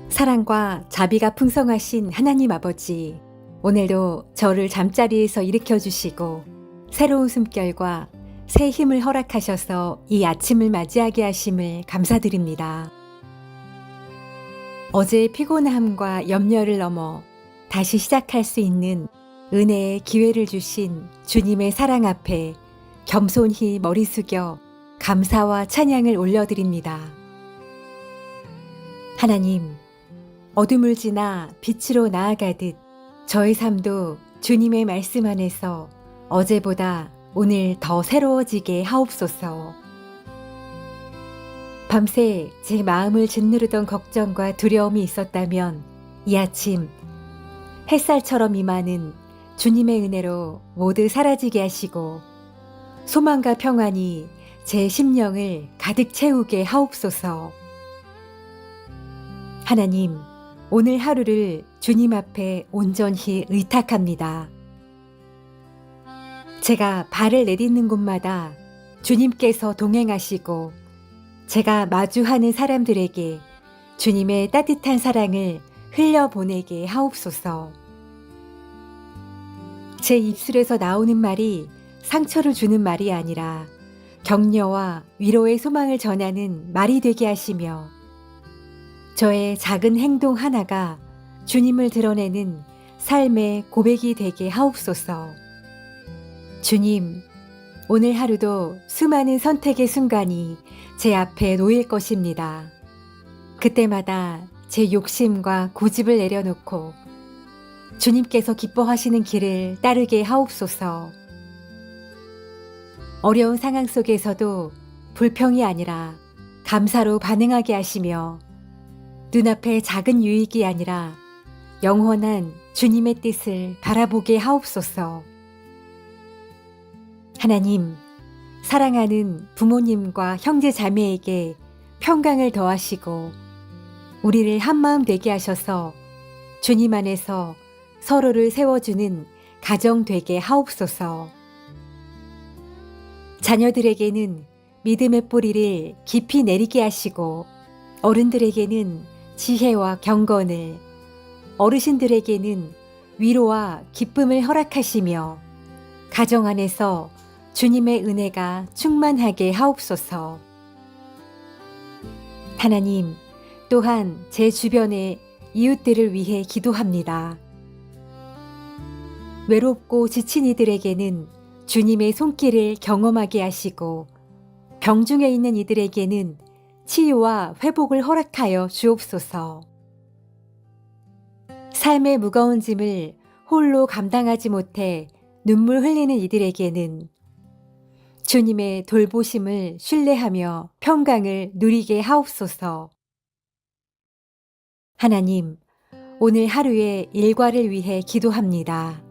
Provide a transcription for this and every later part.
사랑과 자비가 풍성하신 하나님 아버지, 오늘도 저를 잠자리에서 일으켜 주시고 새로운 숨결과 새 힘을 허락하셔서 이 아침을 맞이하게 하심을 감사드립니다. 어제의 피곤함과 염려를 넘어 다시 시작할 수 있는 은혜의 기회를 주신 주님의 사랑 앞에 겸손히 머리 숙여 감사와 찬양을 올려드립니다. 하나님, 어둠을 지나 빛으로 나아가듯 저의 삶도 주님의 말씀 안에서 어제보다 오늘 더 새로워지게 하옵소서. 밤새 제 마음을 짓누르던 걱정과 두려움이 있었다면 이 아침 햇살처럼 임하는 주님의 은혜로 모두 사라지게 하시고 소망과 평안이 제 심령을 가득 채우게 하옵소서. 하나님, 오늘 하루를 주님 앞에 온전히 의탁합니다. 제가 발을 내딛는 곳마다 주님께서 동행하시고 제가 마주하는 사람들에게 주님의 따뜻한 사랑을 흘려보내게 하옵소서. 제 입술에서 나오는 말이 상처를 주는 말이 아니라 격려와 위로의 소망을 전하는 말이 되게 하시며 저의 작은 행동 하나가 주님을 드러내는 삶의 고백이 되게 하옵소서. 주님, 오늘 하루도 수많은 선택의 순간이 제 앞에 놓일 것입니다. 그때마다 제 욕심과 고집을 내려놓고 주님께서 기뻐하시는 길을 따르게 하옵소서. 어려운 상황 속에서도 불평이 아니라 감사로 반응하게 하시며 눈앞의 작은 유익이 아니라 영원한 주님의 뜻을 바라보게 하옵소서. 하나님, 사랑하는 부모님과 형제 자매에게 평강을 더하시고 우리를 한마음 되게 하셔서 주님 안에서 서로를 세워주는 가정 되게 하옵소서. 자녀들에게는 믿음의 뿌리를 깊이 내리게 하시고 어른들에게는 지혜와 경건을, 어르신들에게는 위로와 기쁨을 허락하시며 가정 안에서 주님의 은혜가 충만하게 하옵소서. 하나님, 또한 제 주변의 이웃들을 위해 기도합니다. 외롭고 지친 이들에게는 주님의 손길을 경험하게 하시고 병중에 있는 이들에게는 치유와 회복을 허락하여 주옵소서. 삶의 무거운 짐을 홀로 감당하지 못해 눈물 흘리는 이들에게는 주님의 돌보심을 신뢰하며 평강을 누리게 하옵소서. 하나님, 오늘 하루의 일과를 위해 기도합니다.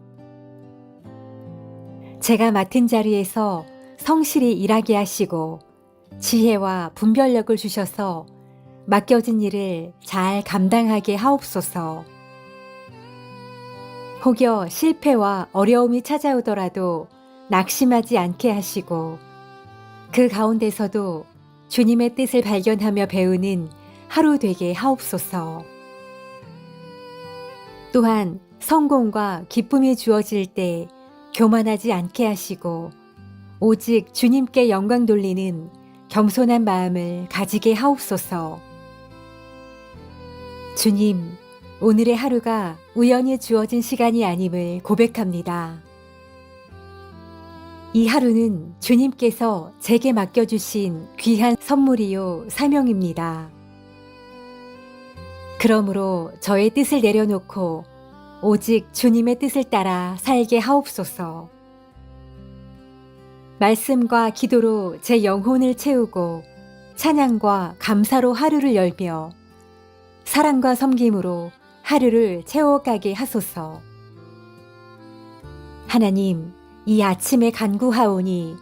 제가 맡은 자리에서 성실히 일하게 하시고 지혜와 분별력을 주셔서 맡겨진 일을 잘 감당하게 하옵소서. 혹여 실패와 어려움이 찾아오더라도 낙심하지 않게 하시고 그 가운데서도 주님의 뜻을 발견하며 배우는 하루 되게 하옵소서. 또한 성공과 기쁨이 주어질 때 교만하지 않게 하시고 오직 주님께 영광 돌리는 겸손한 마음을 가지게 하옵소서. 주님, 오늘의 하루가 우연히 주어진 시간이 아님을 고백합니다. 이 하루는 주님께서 제게 맡겨주신 귀한 선물이요 사명입니다. 그러므로 저의 뜻을 내려놓고 오직 주님의 뜻을 따라 살게 하옵소서. 말씀과 기도로 제 영혼을 채우고 찬양과 감사로 하루를 열며 사랑과 섬김으로 하루를 채워가게 하소서. 하나님, 이 아침에 간구하오니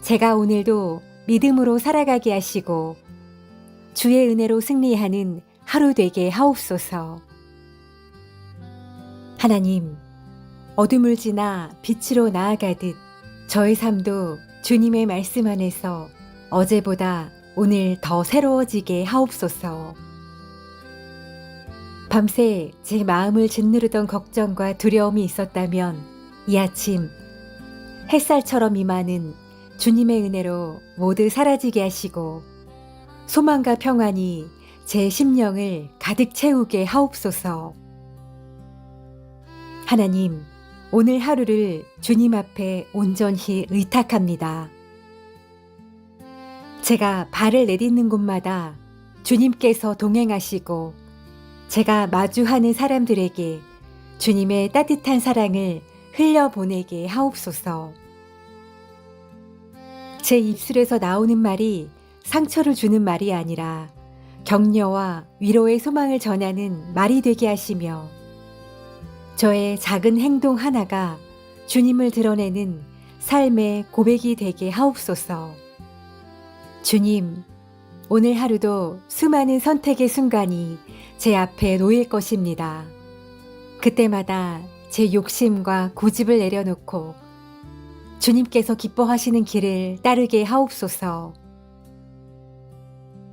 제가 오늘도 믿음으로 살아가게 하시고 주의 은혜로 승리하는 하루 되게 하옵소서. 하나님, 어둠을 지나 빛으로 나아가듯 저의 삶도 주님의 말씀 안에서 어제보다 오늘 더 새로워지게 하옵소서. 밤새 제 마음을 짓누르던 걱정과 두려움이 있었다면 이 아침 햇살처럼 임하는 주님의 은혜로 모두 사라지게 하시고 소망과 평안이 제 심령을 가득 채우게 하옵소서. 하나님, 오늘 하루를 주님 앞에 온전히 의탁합니다. 제가 발을 내딛는 곳마다 주님께서 동행하시고 제가 마주하는 사람들에게 주님의 따뜻한 사랑을 흘려보내게 하옵소서. 제 입술에서 나오는 말이 상처를 주는 말이 아니라 격려와 위로의 소망을 전하는 말이 되게 하시며 저의 작은 행동 하나가 주님을 드러내는 삶의 고백이 되게 하옵소서. 주님, 오늘 하루도 수많은 선택의 순간이 제 앞에 놓일 것입니다. 그때마다 제 욕심과 고집을 내려놓고 주님께서 기뻐하시는 길을 따르게 하옵소서.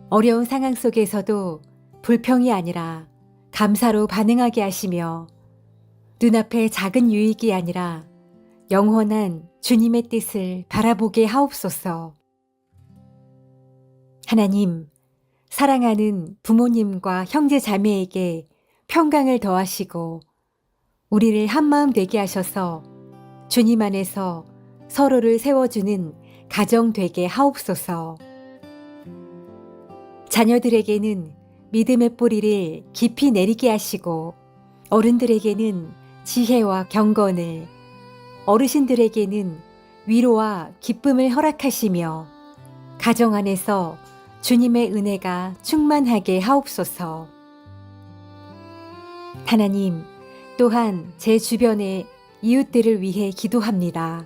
어려운 상황 속에서도 불평이 아니라 감사로 반응하게 하시며 눈앞의 작은 유익이 아니라 영원한 주님의 뜻을 바라보게 하옵소서. 하나님, 사랑하는 부모님과 형제 자매에게 평강을 더하시고 우리를 한마음 되게 하셔서 주님 안에서 서로를 세워주는 가정 되게 하옵소서. 자녀들에게는 믿음의 뿌리를 깊이 내리게 하시고 어른들에게는 지혜와 경건을, 어르신들에게는 위로와 기쁨을 허락하시며 가정 안에서 주님의 은혜가 충만하게 하옵소서. 하나님, 또한 제 주변의 이웃들을 위해 기도합니다.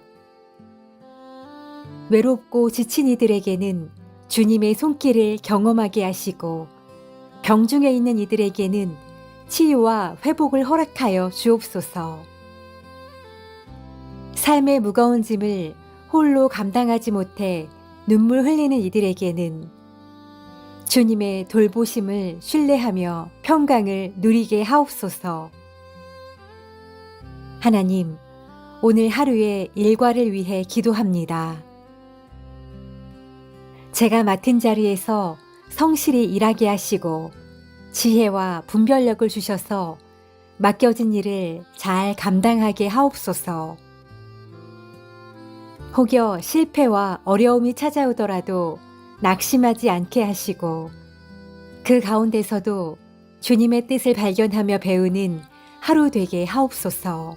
외롭고 지친 이들에게는 주님의 손길을 경험하게 하시고 병중에 있는 이들에게는 치유와 회복을 허락하여 주옵소서. 삶의 무거운 짐을 홀로 감당하지 못해 눈물 흘리는 이들에게는 주님의 돌보심을 신뢰하며 평강을 누리게 하옵소서. 하나님, 오늘 하루의 일과를 위해 기도합니다. 제가 맡은 자리에서 성실히 일하게 하시고 지혜와 분별력을 주셔서 맡겨진 일을 잘 감당하게 하옵소서. 혹여 실패와 어려움이 찾아오더라도 낙심하지 않게 하시고 그 가운데서도 주님의 뜻을 발견하며 배우는 하루 되게 하옵소서.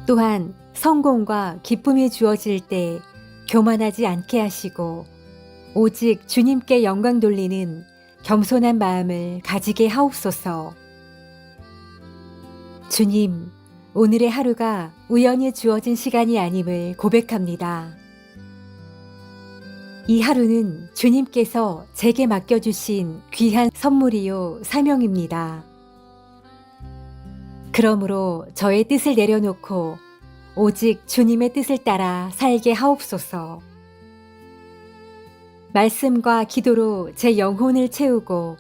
또한 성공과 기쁨이 주어질 때 교만하지 않게 하시고 오직 주님께 영광 돌리는 겸손한 마음을 가지게 하옵소서. 주님, 오늘의 하루가 우연히 주어진 시간이 아님을 고백합니다. 이 하루는 주님께서 제게 맡겨주신 귀한 선물이요 사명입니다. 그러므로 저의 뜻을 내려놓고 오직 주님의 뜻을 따라 살게 하옵소서. 말씀과 기도로 제 영혼을 채우고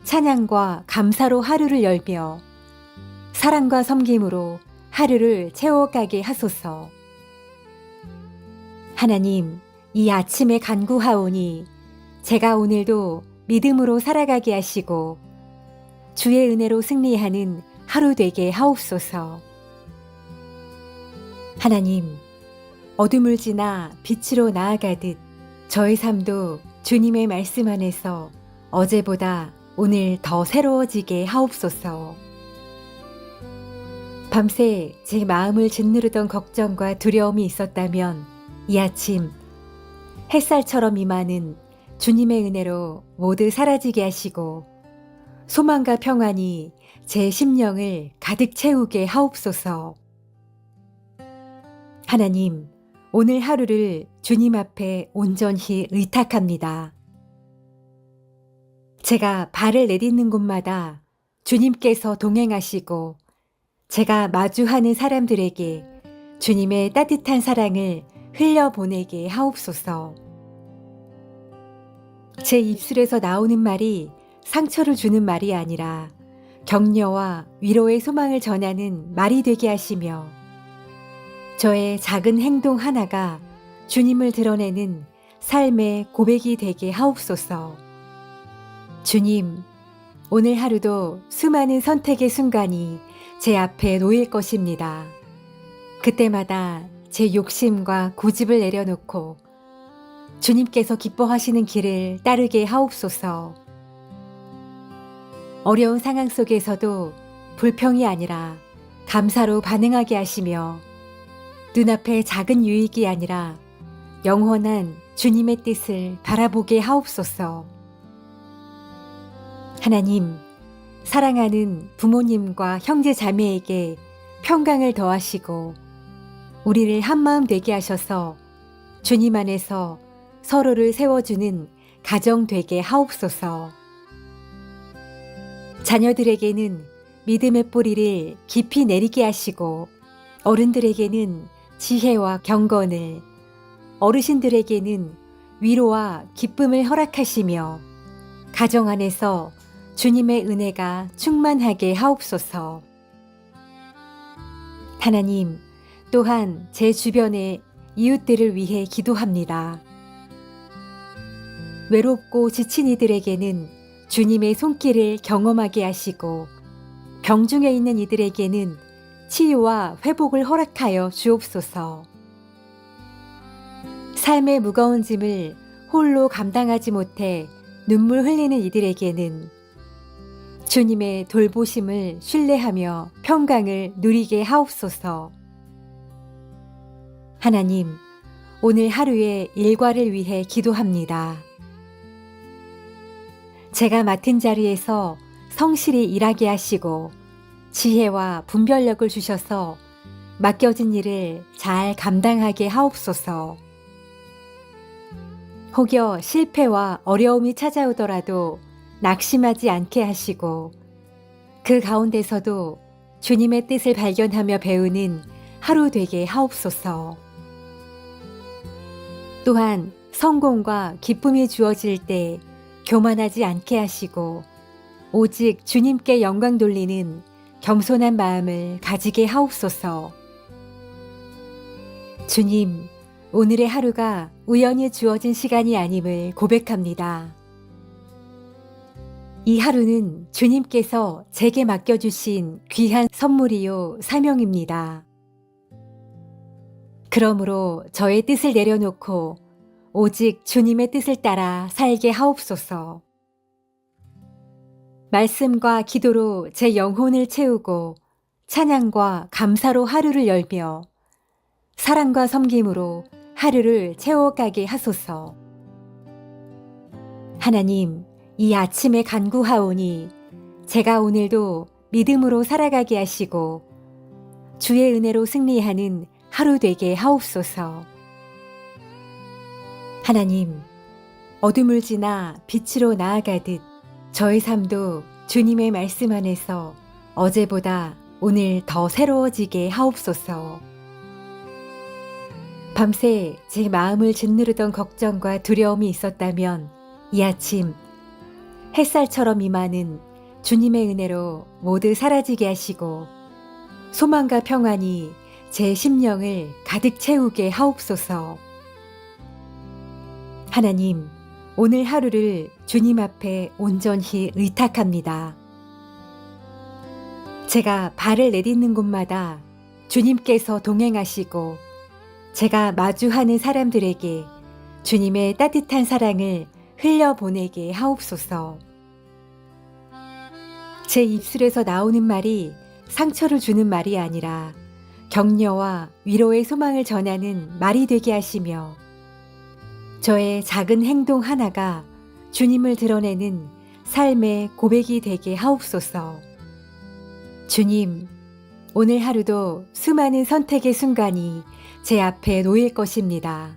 찬양과 감사로 하루를 열며 사랑과 섬김으로 하루를 채워가게 하소서. 하나님, 이 아침에 간구하오니 제가 오늘도 믿음으로 살아가게 하시고 주의 은혜로 승리하는 하루 되게 하옵소서. 하나님, 어둠을 지나 빛으로 나아가듯 저의 삶도 주님의 말씀 안에서 어제보다 오늘 더 새로워지게 하옵소서. 밤새 제 마음을 짓누르던 걱정과 두려움이 있었다면 이 아침 햇살처럼 임하는 주님의 은혜로 모두 사라지게 하시고 소망과 평안이 제 심령을 가득 채우게 하옵소서. 하나님, 오늘 하루를 주님 앞에 온전히 의탁합니다. 제가 발을 내딛는 곳마다 주님께서 동행하시고 제가 마주하는 사람들에게 주님의 따뜻한 사랑을 흘려보내게 하옵소서. 제 입술에서 나오는 말이 상처를 주는 말이 아니라 격려와 위로의 소망을 전하는 말이 되게 하시며 저의 작은 행동 하나가 주님을 드러내는 삶의 고백이 되게 하옵소서. 주님, 오늘 하루도 수많은 선택의 순간이 제 앞에 놓일 것입니다. 그때마다 제 욕심과 고집을 내려놓고 주님께서 기뻐하시는 길을 따르게 하옵소서. 어려운 상황 속에서도 불평이 아니라 감사로 반응하게 하시며 눈앞의 작은 유익이 아니라 영원한 주님의 뜻을 바라보게 하옵소서. 하나님, 사랑하는 부모님과 형제 자매에게 평강을 더하시고 우리를 한마음 되게 하셔서 주님 안에서 서로를 세워주는 가정 되게 하옵소서. 자녀들에게는 믿음의 뿌리를 깊이 내리게 하시고 어른들에게는 지혜와 경건을, 어르신들에게는 위로와 기쁨을 허락하시며 가정 안에서 주님의 은혜가 충만하게 하옵소서. 하나님, 또한 제 주변의 이웃들을 위해 기도합니다. 외롭고 지친 이들에게는 주님의 손길을 경험하게 하시고 병중에 있는 이들에게는 치유와 회복을 허락하여 주옵소서. 삶의 무거운 짐을 홀로 감당하지 못해 눈물 흘리는 이들에게는 주님의 돌보심을 신뢰하며 평강을 누리게 하옵소서. 하나님, 오늘 하루의 일과를 위해 기도합니다. 제가 맡은 자리에서 성실히 일하게 하시고 지혜와 분별력을 주셔서 맡겨진 일을 잘 감당하게 하옵소서. 혹여 실패와 어려움이 찾아오더라도 낙심하지 않게 하시고 그 가운데서도 주님의 뜻을 발견하며 배우는 하루 되게 하옵소서. 또한 성공과 기쁨이 주어질 때 교만하지 않게 하시고 오직 주님께 영광 돌리는 겸손한 마음을 가지게 하옵소서. 주님, 오늘의 하루가 우연히 주어진 시간이 아님을 고백합니다. 이 하루는 주님께서 제게 맡겨주신 귀한 선물이요 사명입니다. 그러므로 저의 뜻을 내려놓고 오직 주님의 뜻을 따라 살게 하옵소서. 말씀과 기도로 제 영혼을 채우고 찬양과 감사로 하루를 열며 사랑과 섬김으로 하루를 채워가게 하소서. 하나님, 이 아침에 간구하오니 제가 오늘도 믿음으로 살아가게 하시고 주의 은혜로 승리하는 하루 되게 하옵소서. 하나님, 어둠을 지나 빛으로 나아가듯 저의 삶도 주님의 말씀 안에서 어제보다 오늘 더 새로워지게 하옵소서. 밤새 제 마음을 짓누르던 걱정과 두려움이 있었다면 이 아침 햇살처럼 임하는 주님의 은혜로 모두 사라지게 하시고 소망과 평안이 제 심령을 가득 채우게 하옵소서. 하나님, 오늘 하루를 주님 앞에 온전히 의탁합니다. 제가 발을 내딛는 곳마다 주님께서 동행하시고 제가 마주하는 사람들에게 주님의 따뜻한 사랑을 흘려보내게 하옵소서. 제 입술에서 나오는 말이 상처를 주는 말이 아니라 격려와 위로의 소망을 전하는 말이 되게 하시며 저의 작은 행동 하나가 주님을 드러내는 삶의 고백이 되게 하옵소서. 주님, 오늘 하루도 수많은 선택의 순간이 제 앞에 놓일 것입니다.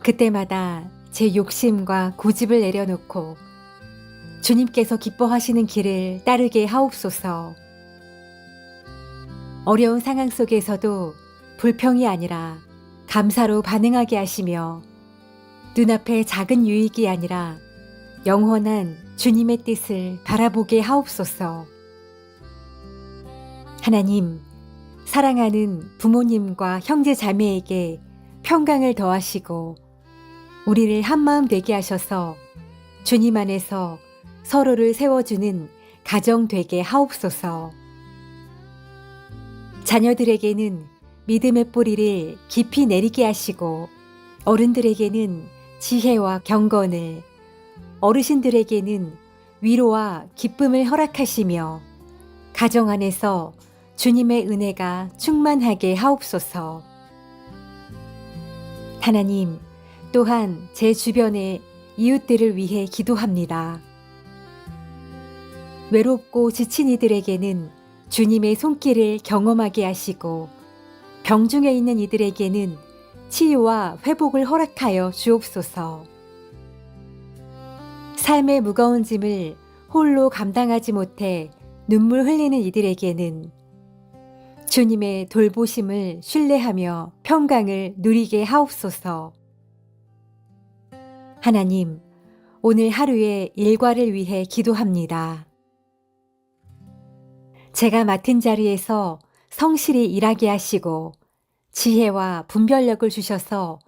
그때마다 제 욕심과 고집을 내려놓고 주님께서 기뻐하시는 길을 따르게 하옵소서. 어려운 상황 속에서도 불평이 아니라 감사로 반응하게 하시며 눈앞의 작은 유익이 아니라 영원한 주님의 뜻을 바라보게 하옵소서. 하나님, 사랑하는 부모님과 형제 자매에게 평강을 더하시고 우리를 한마음 되게 하셔서 주님 안에서 서로를 세워주는 가정 되게 하옵소서. 자녀들에게는 믿음의 뿌리를 깊이 내리게 하시고 어른들에게는 지혜와 경건을, 어르신들에게는 위로와 기쁨을 허락하시며 가정 안에서 주님의 은혜가 충만하게 하옵소서. 하나님, 또한 제 주변의 이웃들을 위해 기도합니다. 외롭고 지친 이들에게는 주님의 손길을 경험하게 하시고 병중에 있는 이들에게는 치유와 회복을 허락하여 주옵소서. 삶의 무거운 짐을 홀로 감당하지 못해 눈물 흘리는 이들에게는 주님의 돌보심을 신뢰하며 평강을 누리게 하옵소서. 하나님, 오늘 하루의 일과를 위해 기도합니다. 제가 맡은 자리에서 성실히 일하게 하시고 지혜와 분별력을 주셔서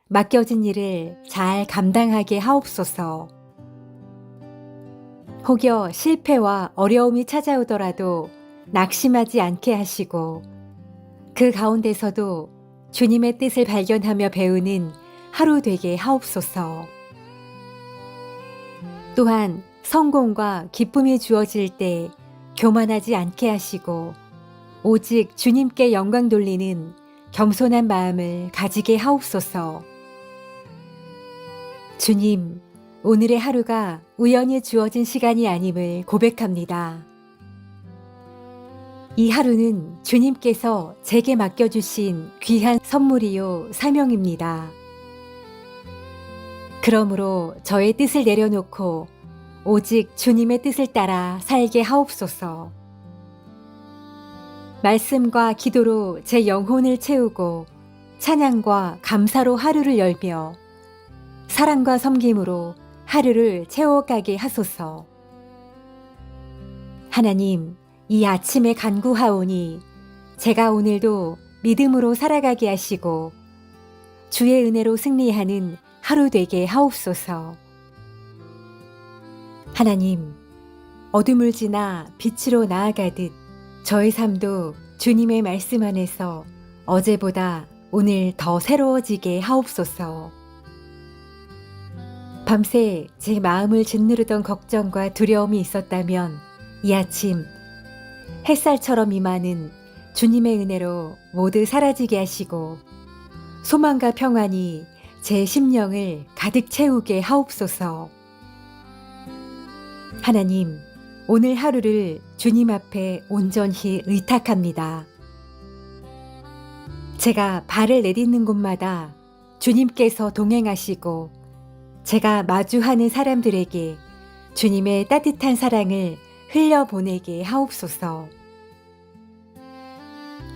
맡겨진 일을 잘 감당하게 하옵소서. 혹여 실패와 어려움이 찾아오더라도 낙심하지 않게 하시고 그 가운데서도 주님의 뜻을 발견하며 배우는 하루 되게 하옵소서. 또한 성공과 기쁨이 주어질 때 교만하지 않게 하시고 오직 주님께 영광 돌리는 겸손한 마음을 가지게 하옵소서. 주님, 오늘의 하루가 우연히 주어진 시간이 아님을 고백합니다. 이 하루는 주님께서 제게 맡겨주신 귀한 선물이요 사명입니다. 그러므로 저의 뜻을 내려놓고 오직 주님의 뜻을 따라 살게 하옵소서. 말씀과 기도로 제 영혼을 채우고 찬양과 감사로 하루를 열며 사랑과 섬김으로 하루를 채워가게 하소서. 하나님, 이 아침에 간구하오니 제가 오늘도 믿음으로 살아가게 하시고 주의 은혜로 승리하는 하루 되게 하옵소서. 하나님, 어둠을 지나 빛으로 나아가듯 저의 삶도 주님의 말씀 안에서 어제보다 오늘 더 새로워지게 하옵소서. 밤새 제 마음을 짓누르던 걱정과 두려움이 있었다면 이 아침 햇살처럼 임하는 주님의 은혜로 모두 사라지게 하시고 소망과 평안이 제 심령을 가득 채우게 하옵소서. 하나님, 오늘 하루를 주님 앞에 온전히 의탁합니다. 제가 발을 내딛는 곳마다 주님께서 동행하시고 제가 마주하는 사람들에게 주님의 따뜻한 사랑을 흘려보내게 하옵소서.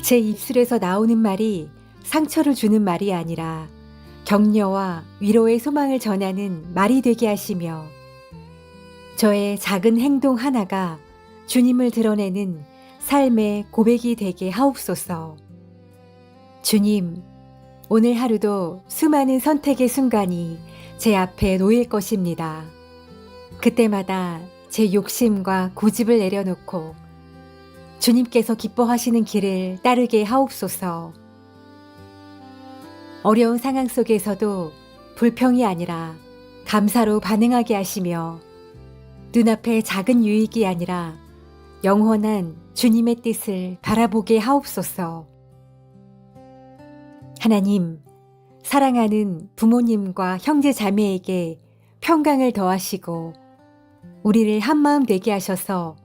제 입술에서 나오는 말이 상처를 주는 말이 아니라 격려와 위로의 소망을 전하는 말이 되게 하시며 저의 작은 행동 하나가 주님을 드러내는 삶의 고백이 되게 하옵소서. 주님, 오늘 하루도 수많은 선택의 순간이 제 앞에 놓일 것입니다. 그때마다 제 욕심과 고집을 내려놓고 주님께서 기뻐하시는 길을 따르게 하옵소서. 어려운 상황 속에서도 불평이 아니라 감사로 반응하게 하시며 눈앞의 작은 유익이 아니라 영원한 주님의 뜻을 바라보게 하옵소서. 하나님, 사랑하는 부모님과 형제 자매에게 평강을 더하시고 우리를 한마음 되게 하셔서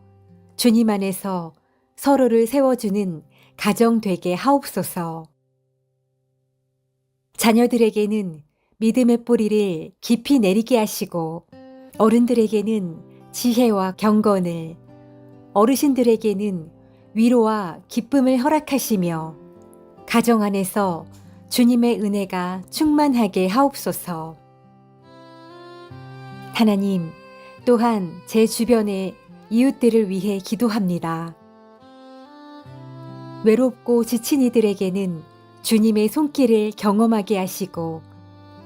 주님 안에서 서로를 세워주는 가정 되게 하옵소서. 자녀들에게는 믿음의 뿌리를 깊이 내리게 하시고 어른들에게는 지혜와 경건을, 어르신들에게는 위로와 기쁨을 허락하시며 가정 안에서 주님의 은혜가 충만하게 하옵소서. 하나님, 또한 제 주변의 이웃들을 위해 기도합니다. 외롭고 지친 이들에게는 주님의 손길을 경험하게 하시고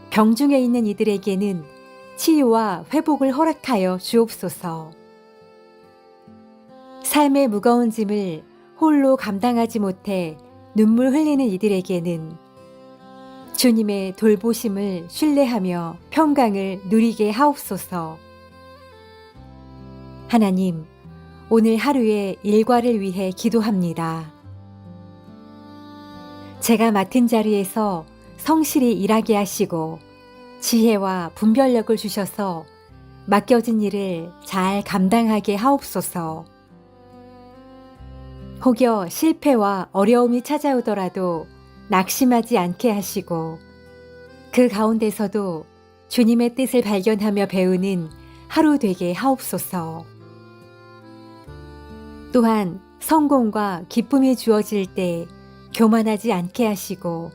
병중에 있는 이들에게는 치유와 회복을 허락하여 주옵소서. 삶의 무거운 짐을 홀로 감당하지 못해 눈물 흘리는 이들에게는 주님의 돌보심을 신뢰하며 평강을 누리게 하옵소서. 하나님, 오늘 하루의 일과를 위해 기도합니다. 제가 맡은 자리에서 성실히 일하게 하시고 지혜와 분별력을 주셔서 맡겨진 일을 잘 감당하게 하옵소서. 혹여 실패와 어려움이 찾아오더라도 낙심하지 않게 하시고 그 가운데서도 주님의 뜻을 발견하며 배우는 하루 되게 하옵소서. 또한 성공과 기쁨이 주어질 때 교만하지 않게 하시고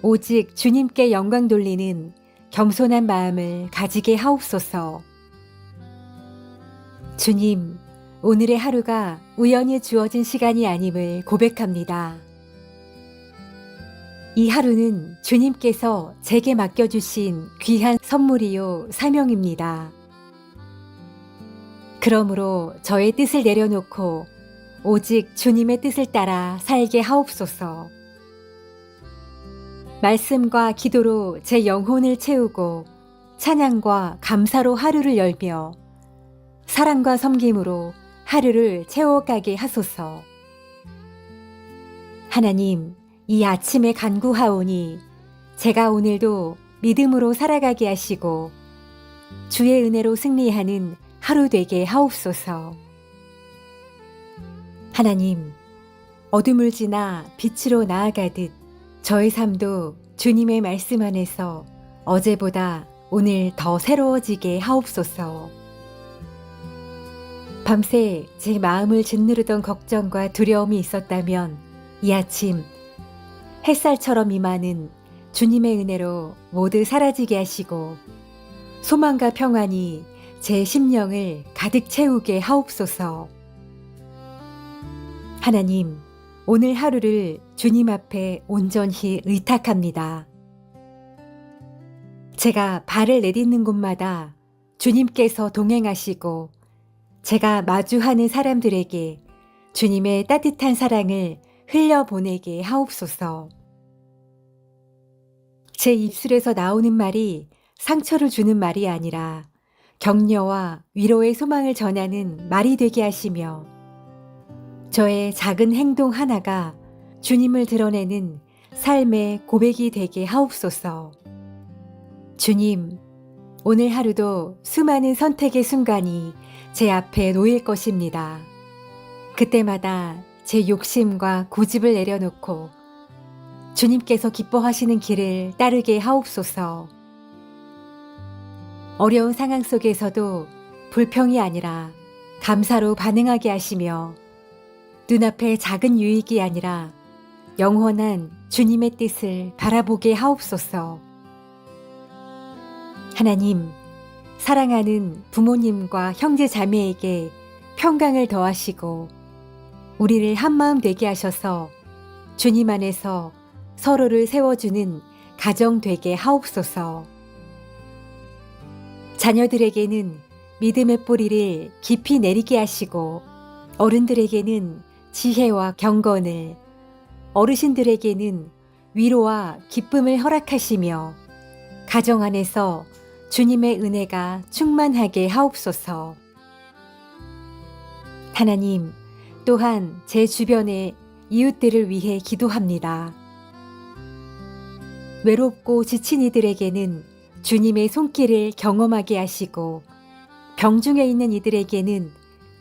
오직 주님께 영광 돌리는 겸손한 마음을 가지게 하옵소서. 주님, 오늘의 하루가 우연히 주어진 시간이 아님을 고백합니다. 이 하루는 주님께서 제게 맡겨주신 귀한 선물이요 사명입니다. 그러므로 저의 뜻을 내려놓고 오직 주님의 뜻을 따라 살게 하옵소서. 말씀과 기도로 제 영혼을 채우고 찬양과 감사로 하루를 열며 사랑과 섬김으로 하루를 채워가게 하소서. 하나님, 이 아침에 간구하오니 제가 오늘도 믿음으로 살아가게 하시고 주의 은혜로 승리하는 하루 되게 하옵소서. 하나님, 어둠을 지나 빛으로 나아가듯 저의 삶도 주님의 말씀 안에서 어제보다 오늘 더 새로워지게 하옵소서. 밤새 제 마음을 짓누르던 걱정과 두려움이 있었다면 이 아침 햇살처럼 임하는 주님의 은혜로 모두 사라지게 하시고 소망과 평안이 제 심령을 가득 채우게 하옵소서. 하나님, 오늘 하루를 주님 앞에 온전히 의탁합니다. 제가 발을 내딛는 곳마다 주님께서 동행하시고 제가 마주하는 사람들에게 주님의 따뜻한 사랑을 흘려보내게 하옵소서. 제 입술에서 나오는 말이 상처를 주는 말이 아니라 격려와 위로의 소망을 전하는 말이 되게 하시며 저의 작은 행동 하나가 주님을 드러내는 삶의 고백이 되게 하옵소서. 주님, 오늘 하루도 수많은 선택의 순간이 제 앞에 놓일 것입니다. 그때마다 제 욕심과 고집을 내려놓고 주님께서 기뻐하시는 길을 따르게 하옵소서. 어려운 상황 속에서도 불평이 아니라 감사로 반응하게 하시며 눈앞의 작은 유익이 아니라 영원한 주님의 뜻을 바라보게 하옵소서. 하나님, 사랑하는 부모님과 형제 자매에게 평강을 더하시고 우리를 한마음 되게 하셔서 주님 안에서 서로를 세워주는 가정 되게 하옵소서. 자녀들에게는 믿음의 뿌리를 깊이 내리게 하시고 어른들에게는 지혜와 경건을, 어르신들에게는 위로와 기쁨을 허락하시며 가정 안에서 주님의 은혜가 충만하게 하옵소서. 하나님, 또한 제 주변의 이웃들을 위해 기도합니다. 외롭고 지친 이들에게는 주님의 손길을 경험하게 하시고 병중에 있는 이들에게는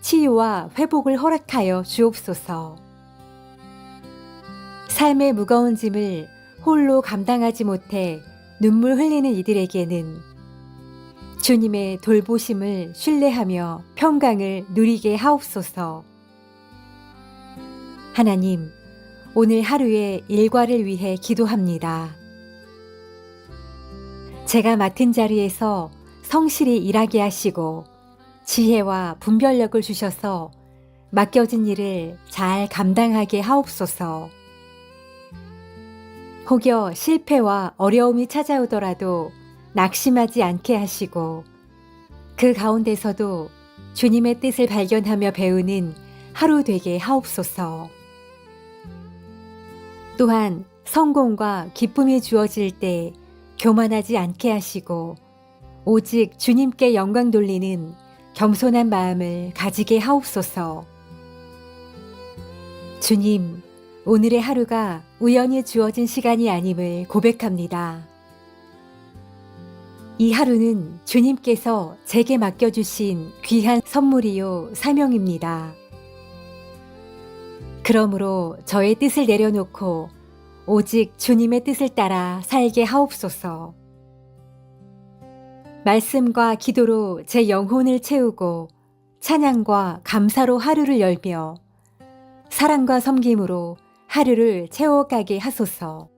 치유와 회복을 허락하여 주옵소서. 삶의 무거운 짐을 홀로 감당하지 못해 눈물 흘리는 이들에게는 주님의 돌보심을 신뢰하며 평강을 누리게 하옵소서. 하나님, 오늘 하루의 일과를 위해 기도합니다. 제가 맡은 자리에서 성실히 일하게 하시고 지혜와 분별력을 주셔서 맡겨진 일을 잘 감당하게 하옵소서. 혹여 실패와 어려움이 찾아오더라도 낙심하지 않게 하시고 그 가운데서도 주님의 뜻을 발견하며 배우는 하루 되게 하옵소서. 또한 성공과 기쁨이 주어질 때 교만하지 않게 하시고 오직 주님께 영광 돌리는 겸손한 마음을 가지게 하옵소서. 주님, 오늘의 하루가 우연히 주어진 시간이 아님을 고백합니다. 이 하루는 주님께서 제게 맡겨주신 귀한 선물이요 사명입니다. 그러므로 저의 뜻을 내려놓고 오직 주님의 뜻을 따라 살게 하옵소서. 말씀과 기도로 제 영혼을 채우고 찬양과 감사로 하루를 열며 사랑과 섬김으로 하루를 채워가게 하소서.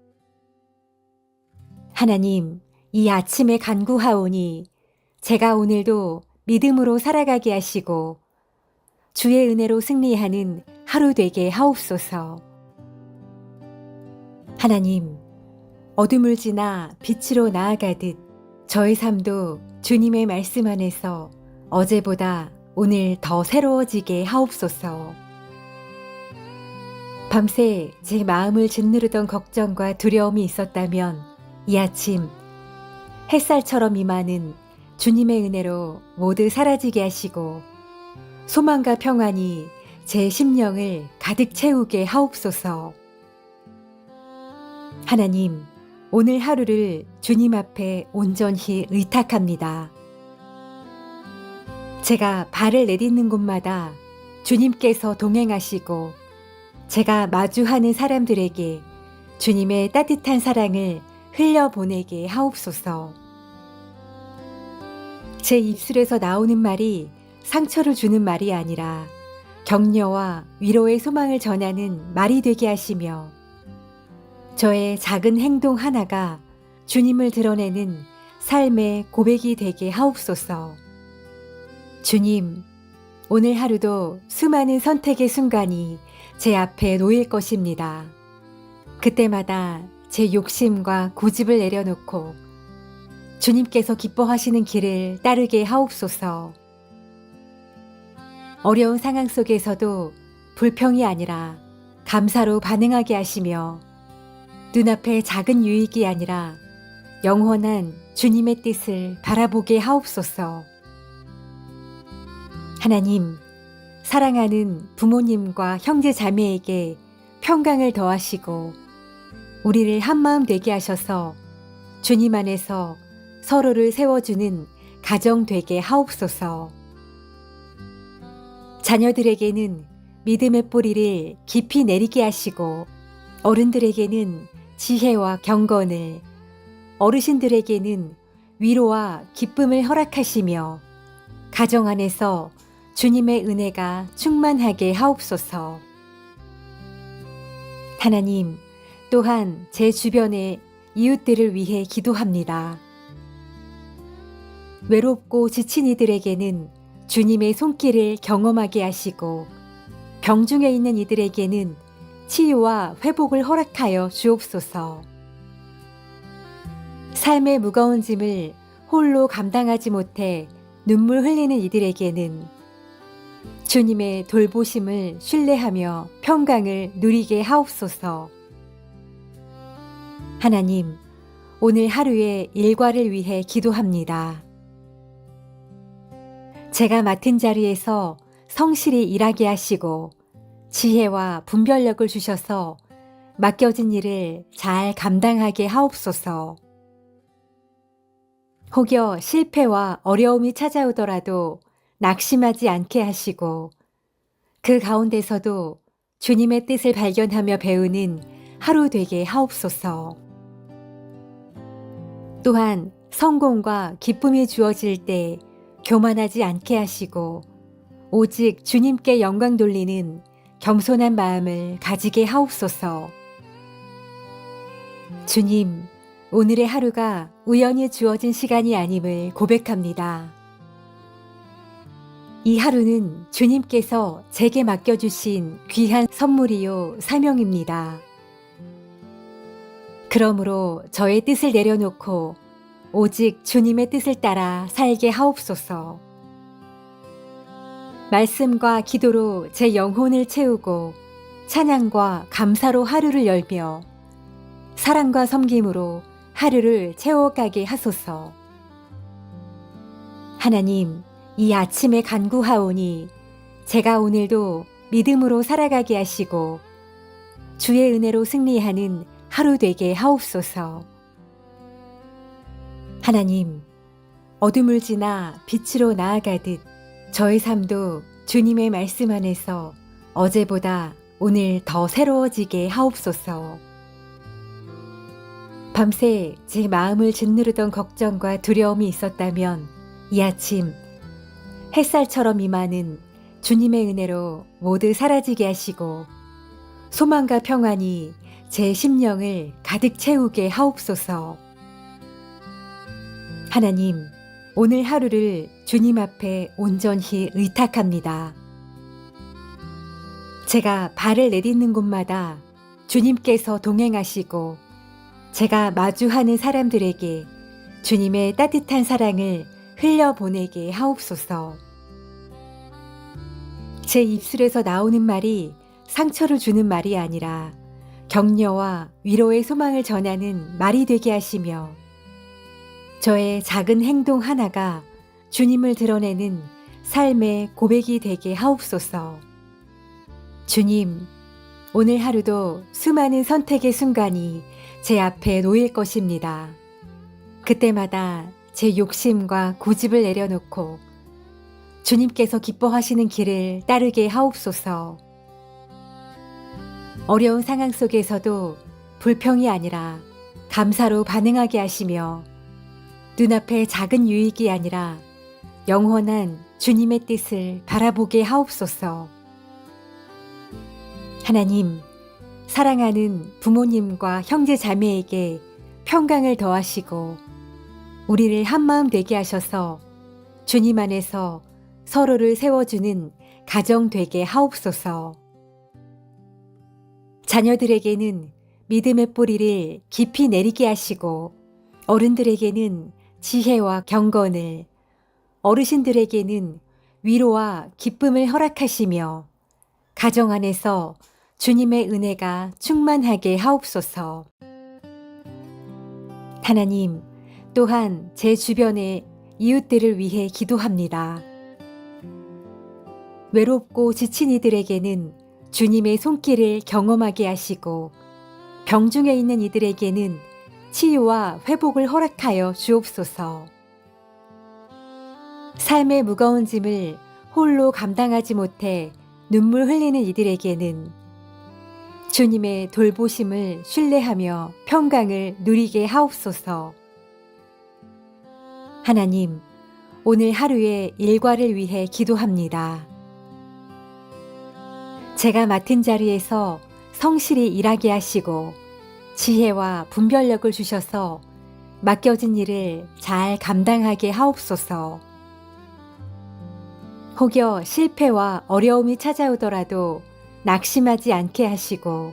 하나님, 이 아침에 간구하오니 제가 오늘도 믿음으로 살아가게 하시고 주의 은혜로 승리하는 하루 되게 하옵소서. 하나님, 어둠을 지나 빛으로 나아가듯 저의 삶도 주님의 말씀 안에서 어제보다 오늘 더 새로워지게 하옵소서. 밤새 제 마음을 짓누르던 걱정과 두려움이 있었다면 이 아침 햇살처럼 임하는 주님의 은혜로 모두 사라지게 하시고 소망과 평안이 제 심령을 가득 채우게 하옵소서. 하나님, 오늘 하루를 주님 앞에 온전히 의탁합니다. 제가 발을 내딛는 곳마다 주님께서 동행하시고 제가 마주하는 사람들에게 주님의 따뜻한 사랑을 흘려보내게 하옵소서. 제 입술에서 나오는 말이 상처를 주는 말이 아니라 격려와 위로의 소망을 전하는 말이 되게 하시며 저의 작은 행동 하나가 주님을 드러내는 삶의 고백이 되게 하옵소서. 주님, 오늘 하루도 수많은 선택의 순간이 제 앞에 놓일 것입니다. 그때마다 제 욕심과 고집을 내려놓고 주님께서 기뻐하시는 길을 따르게 하옵소서. 어려운 상황 속에서도 불평이 아니라 감사로 반응하게 하시며 눈앞의 작은 유익이 아니라 영원한 주님의 뜻을 바라보게 하옵소서. 하나님, 사랑하는 부모님과 형제 자매에게 평강을 더하시고 우리를 한마음 되게 하셔서 주님 안에서 서로를 세워주는 가정 되게 하옵소서. 자녀들에게는 믿음의 뿌리를 깊이 내리게 하시고 어른들에게는 지혜와 경건을, 어르신들에게는 위로와 기쁨을 허락하시며 가정 안에서 주님의 은혜가 충만하게 하옵소서. 하나님, 또한 제 주변의 이웃들을 위해 기도합니다. 외롭고 지친 이들에게는 주님의 손길을 경험하게 하시고 병중에 있는 이들에게는 치유와 회복을 허락하여 주옵소서. 삶의 무거운 짐을 홀로 감당하지 못해 눈물 흘리는 이들에게는 주님의 돌보심을 신뢰하며 평강을 누리게 하옵소서. 하나님, 오늘 하루의 일과를 위해 기도합니다. 제가 맡은 자리에서 성실히 일하게 하시고 지혜와 분별력을 주셔서 맡겨진 일을 잘 감당하게 하옵소서. 혹여 실패와 어려움이 찾아오더라도 낙심하지 않게 하시고 그 가운데서도 주님의 뜻을 발견하며 배우는 하루 되게 하옵소서. 또한 성공과 기쁨이 주어질 때 교만하지 않게 하시고 오직 주님께 영광 돌리는 겸손한 마음을 가지게 하옵소서. 주님, 오늘의 하루가 우연히 주어진 시간이 아님을 고백합니다. 이 하루는 주님께서 제게 맡겨주신 귀한 선물이요 사명입니다. 그러므로 저의 뜻을 내려놓고 오직 주님의 뜻을 따라 살게 하옵소서. 말씀과 기도로 제 영혼을 채우고 찬양과 감사로 하루를 열며 사랑과 섬김으로 하루를 채워가게 하소서. 하나님, 이 아침에 간구하오니 제가 오늘도 믿음으로 살아가게 하시고 주의 은혜로 승리하는 하루 되게 하옵소서. 하나님, 어둠을 지나 빛으로 나아가듯 저의 삶도 주님의 말씀 안에서 어제보다 오늘 더 새로워지게 하옵소서. 밤새 제 마음을 짓누르던 걱정과 두려움이 있었다면 이 아침 햇살처럼 임하는 주님의 은혜로 모두 사라지게 하시고 소망과 평안이 제 심령을 가득 채우게 하옵소서. 하나님, 오늘 하루를 주님 앞에 온전히 의탁합니다. 제가 발을 내딛는 곳마다 주님께서 동행하시고 제가 마주하는 사람들에게 주님의 따뜻한 사랑을 흘려보내게 하옵소서. 제 입술에서 나오는 말이 상처를 주는 말이 아니라 격려와 위로의 소망을 전하는 말이 되게 하시며 저의 작은 행동 하나가 주님을 드러내는 삶의 고백이 되게 하옵소서. 주님, 오늘 하루도 수많은 선택의 순간이 제 앞에 놓일 것입니다. 그때마다 제 욕심과 고집을 내려놓고 주님께서 기뻐하시는 길을 따르게 하옵소서. 어려운 상황 속에서도 불평이 아니라 감사로 반응하게 하시며 눈앞의 작은 유익이 아니라 영원한 주님의 뜻을 바라보게 하옵소서. 하나님, 사랑하는 부모님과 형제 자매에게 평강을 더하시고 우리를 한마음 되게 하셔서 주님 안에서 서로를 세워주는 가정 되게 하옵소서. 자녀들에게는 믿음의 뿌리를 깊이 내리게 하시고 어른들에게는 지혜와 경건을, 어르신들에게는 위로와 기쁨을 허락하시며 가정 안에서 주님의 은혜가 충만하게 하옵소서. 하나님, 또한 제 주변의 이웃들을 위해 기도합니다. 외롭고 지친 이들에게는 주님의 손길을 경험하게 하시고 병중에 있는 이들에게는 치유와 회복을 허락하여 주옵소서. 삶의 무거운 짐을 홀로 감당하지 못해 눈물 흘리는 이들에게는 주님의 돌보심을 신뢰하며 평강을 누리게 하옵소서. 하나님, 오늘 하루의 일과를 위해 기도합니다. 제가 맡은 자리에서 성실히 일하게 하시고 지혜와 분별력을 주셔서 맡겨진 일을 잘 감당하게 하옵소서. 혹여 실패와 어려움이 찾아오더라도 낙심하지 않게 하시고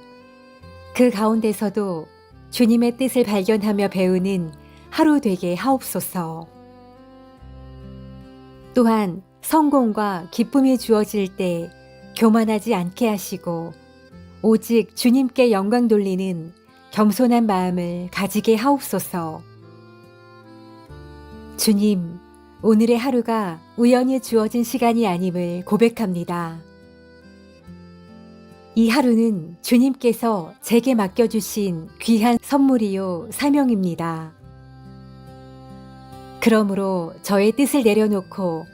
그 가운데서도 주님의 뜻을 발견하며 배우는 하루 되게 하옵소서. 또한 성공과 기쁨이 주어질 때 교만하지 않게 하시고 오직 주님께 영광 돌리는 겸손한 마음을 가지게 하옵소서. 주님, 오늘의 하루가 우연히 주어진 시간이 아님을 고백합니다. 이 하루는 주님께서 제게 맡겨주신 귀한 선물이요 사명입니다. 그러므로 저의 뜻을 내려놓고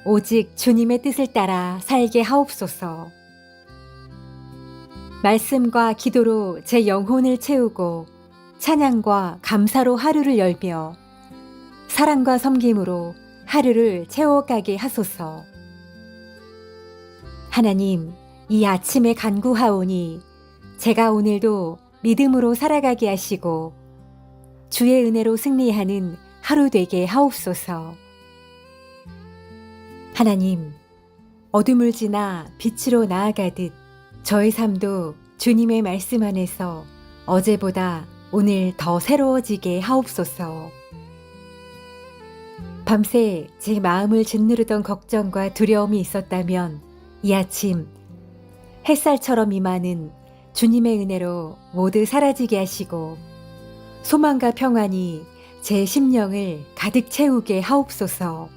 오직 주님의 뜻을 따라 살게 하옵소서. 말씀과 기도로 제 영혼을 채우고 찬양과 감사로 하루를 열며 사랑과 섬김으로 하루를 채워가게 하소서. 하나님, 이 아침에 간구하오니 제가 오늘도 믿음으로 살아가게 하시고 주의 은혜로 승리하는 하루 되게 하옵소서. 하나님, 어둠을 지나 빛으로 나아가듯 저의 삶도 주님의 말씀 안에서 어제보다 오늘 더 새로워지게 하옵소서. 밤새 제 마음을 짓누르던 걱정과 두려움이 있었다면 이 아침 햇살처럼 임하는 주님의 은혜로 모두 사라지게 하시고 소망과 평안이 제 심령을 가득 채우게 하옵소서.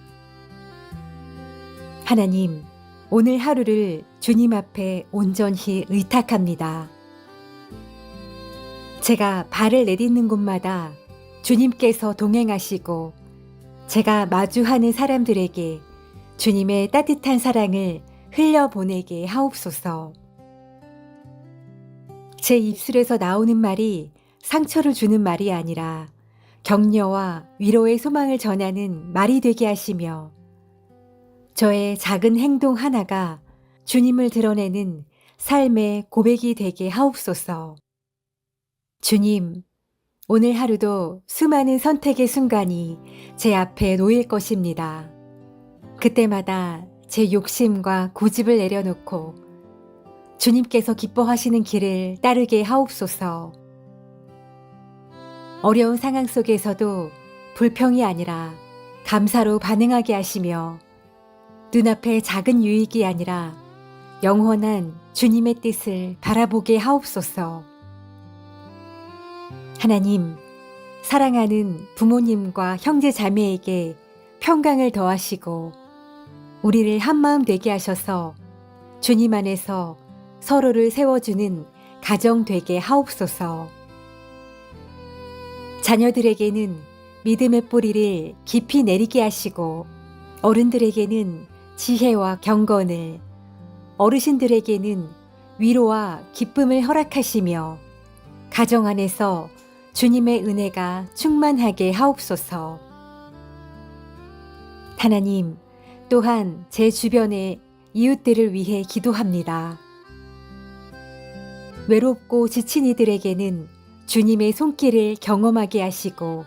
하나님, 오늘 하루를 주님 앞에 온전히 의탁합니다. 제가 발을 내딛는 곳마다 주님께서 동행하시고 제가 마주하는 사람들에게 주님의 따뜻한 사랑을 흘려보내게 하옵소서. 제 입술에서 나오는 말이 상처를 주는 말이 아니라 격려와 위로의 소망을 전하는 말이 되게 하시며 저의 작은 행동 하나가 주님을 드러내는 삶의 고백이 되게 하옵소서. 주님, 오늘 하루도 수많은 선택의 순간이 제 앞에 놓일 것입니다. 그때마다 제 욕심과 고집을 내려놓고 주님께서 기뻐하시는 길을 따르게 하옵소서. 어려운 상황 속에서도 불평이 아니라 감사로 반응하게 하시며 눈앞의 작은 유익이 아니라 영원한 주님의 뜻을 바라보게 하옵소서. 하나님, 사랑하는 부모님과 형제 자매에게 평강을 더하시고 우리를 한마음 되게 하셔서 주님 안에서 서로를 세워주는 가정 되게 하옵소서. 자녀들에게는 믿음의 뿌리를 깊이 내리게 하시고 어른들에게는 지혜와 경건을, 어르신들에게는 위로와 기쁨을 허락하시며 가정 안에서 주님의 은혜가 충만하게 하옵소서. 하나님, 또한 제 주변의 이웃들을 위해 기도합니다. 외롭고 지친 이들에게는 주님의 손길을 경험하게 하시고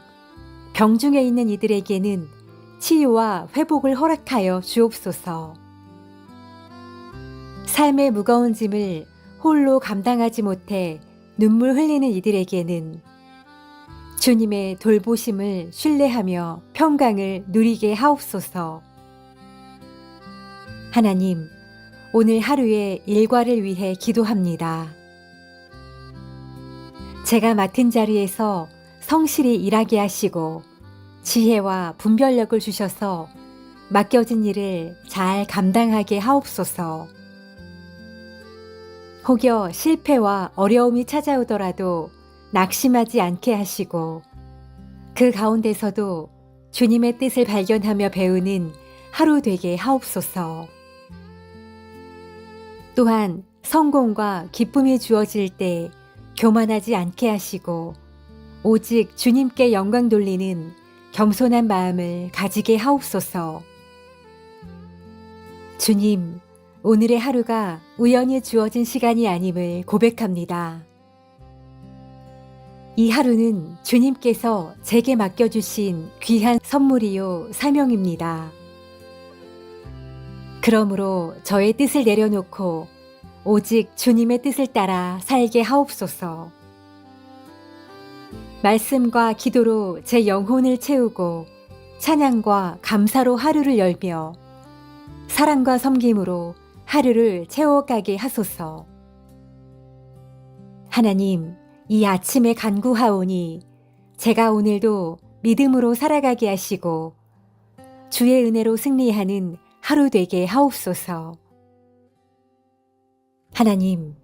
병중에 있는 이들에게는 치유와 회복을 허락하여 주옵소서. 삶의 무거운 짐을 홀로 감당하지 못해 눈물 흘리는 이들에게는 주님의 돌보심을 신뢰하며 평강을 누리게 하옵소서. 하나님, 오늘 하루의 일과를 위해 기도합니다. 제가 맡은 자리에서 성실히 일하게 하시고 지혜와 분별력을 주셔서 맡겨진 일을 잘 감당하게 하옵소서. 혹여 실패와 어려움이 찾아오더라도 낙심하지 않게 하시고 그 가운데서도 주님의 뜻을 발견하며 배우는 하루 되게 하옵소서. 또한 성공과 기쁨이 주어질 때 교만하지 않게 하시고 오직 주님께 영광 돌리는 겸손한 마음을 가지게 하옵소서. 주님, 오늘의 하루가 우연히 주어진 시간이 아님을 고백합니다. 이 하루는 주님께서 제게 맡겨주신 귀한 선물이요 사명입니다. 그러므로 저의 뜻을 내려놓고 오직 주님의 뜻을 따라 살게 하옵소서. 말씀과 기도로 제 영혼을 채우고 찬양과 감사로 하루를 열며 사랑과 섬김으로 하루를 채워가게 하소서. 하나님, 이 아침에 간구하오니 제가 오늘도 믿음으로 살아가게 하시고 주의 은혜로 승리하는 하루 되게 하옵소서. 하나님,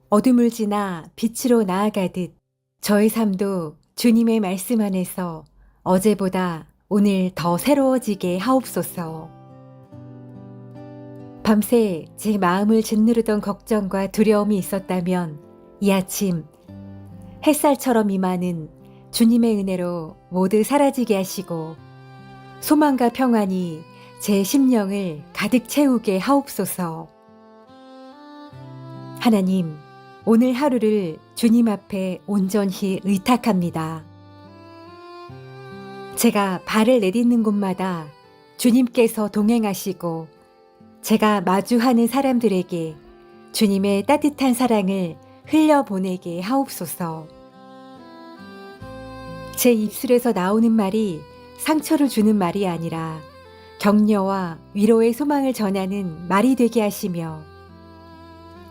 어둠을 지나 빛으로 나아가듯 저의 삶도 주님의 말씀 안에서 어제보다 오늘 더 새로워지게 하옵소서. 밤새 제 마음을 짓누르던 걱정과 두려움이 있었다면 이 아침 햇살처럼 임하는 주님의 은혜로 모두 사라지게 하시고 소망과 평안이 제 심령을 가득 채우게 하옵소서. 하나님, 오늘 하루를 주님 앞에 온전히 의탁합니다. 제가 발을 내딛는 곳마다 주님께서 동행하시고 제가 마주하는 사람들에게 주님의 따뜻한 사랑을 흘려보내게 하옵소서. 제 입술에서 나오는 말이 상처를 주는 말이 아니라 격려와 위로의 소망을 전하는 말이 되게 하시며,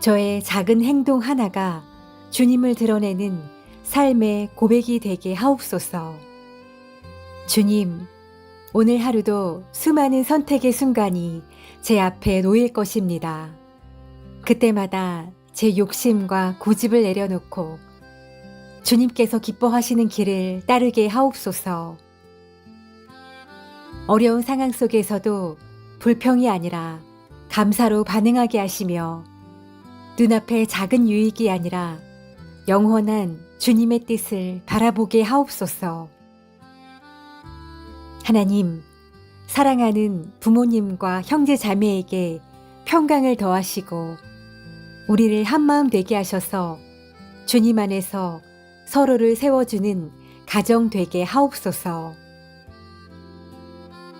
저의 작은 행동 하나가 주님을 드러내는 삶의 고백이 되게 하옵소서. 주님, 오늘 하루도 수많은 선택의 순간이 제 앞에 놓일 것입니다. 그때마다 제 욕심과 고집을 내려놓고 주님께서 기뻐하시는 길을 따르게 하옵소서. 어려운 상황 속에서도 불평이 아니라 감사로 반응하게 하시며, 눈앞의 작은 유익이 아니라 영원한 주님의 뜻을 바라보게 하옵소서. 하나님, 사랑하는 부모님과 형제 자매에게 평강을 더하시고 우리를 한마음 되게 하셔서 주님 안에서 서로를 세워주는 가정 되게 하옵소서.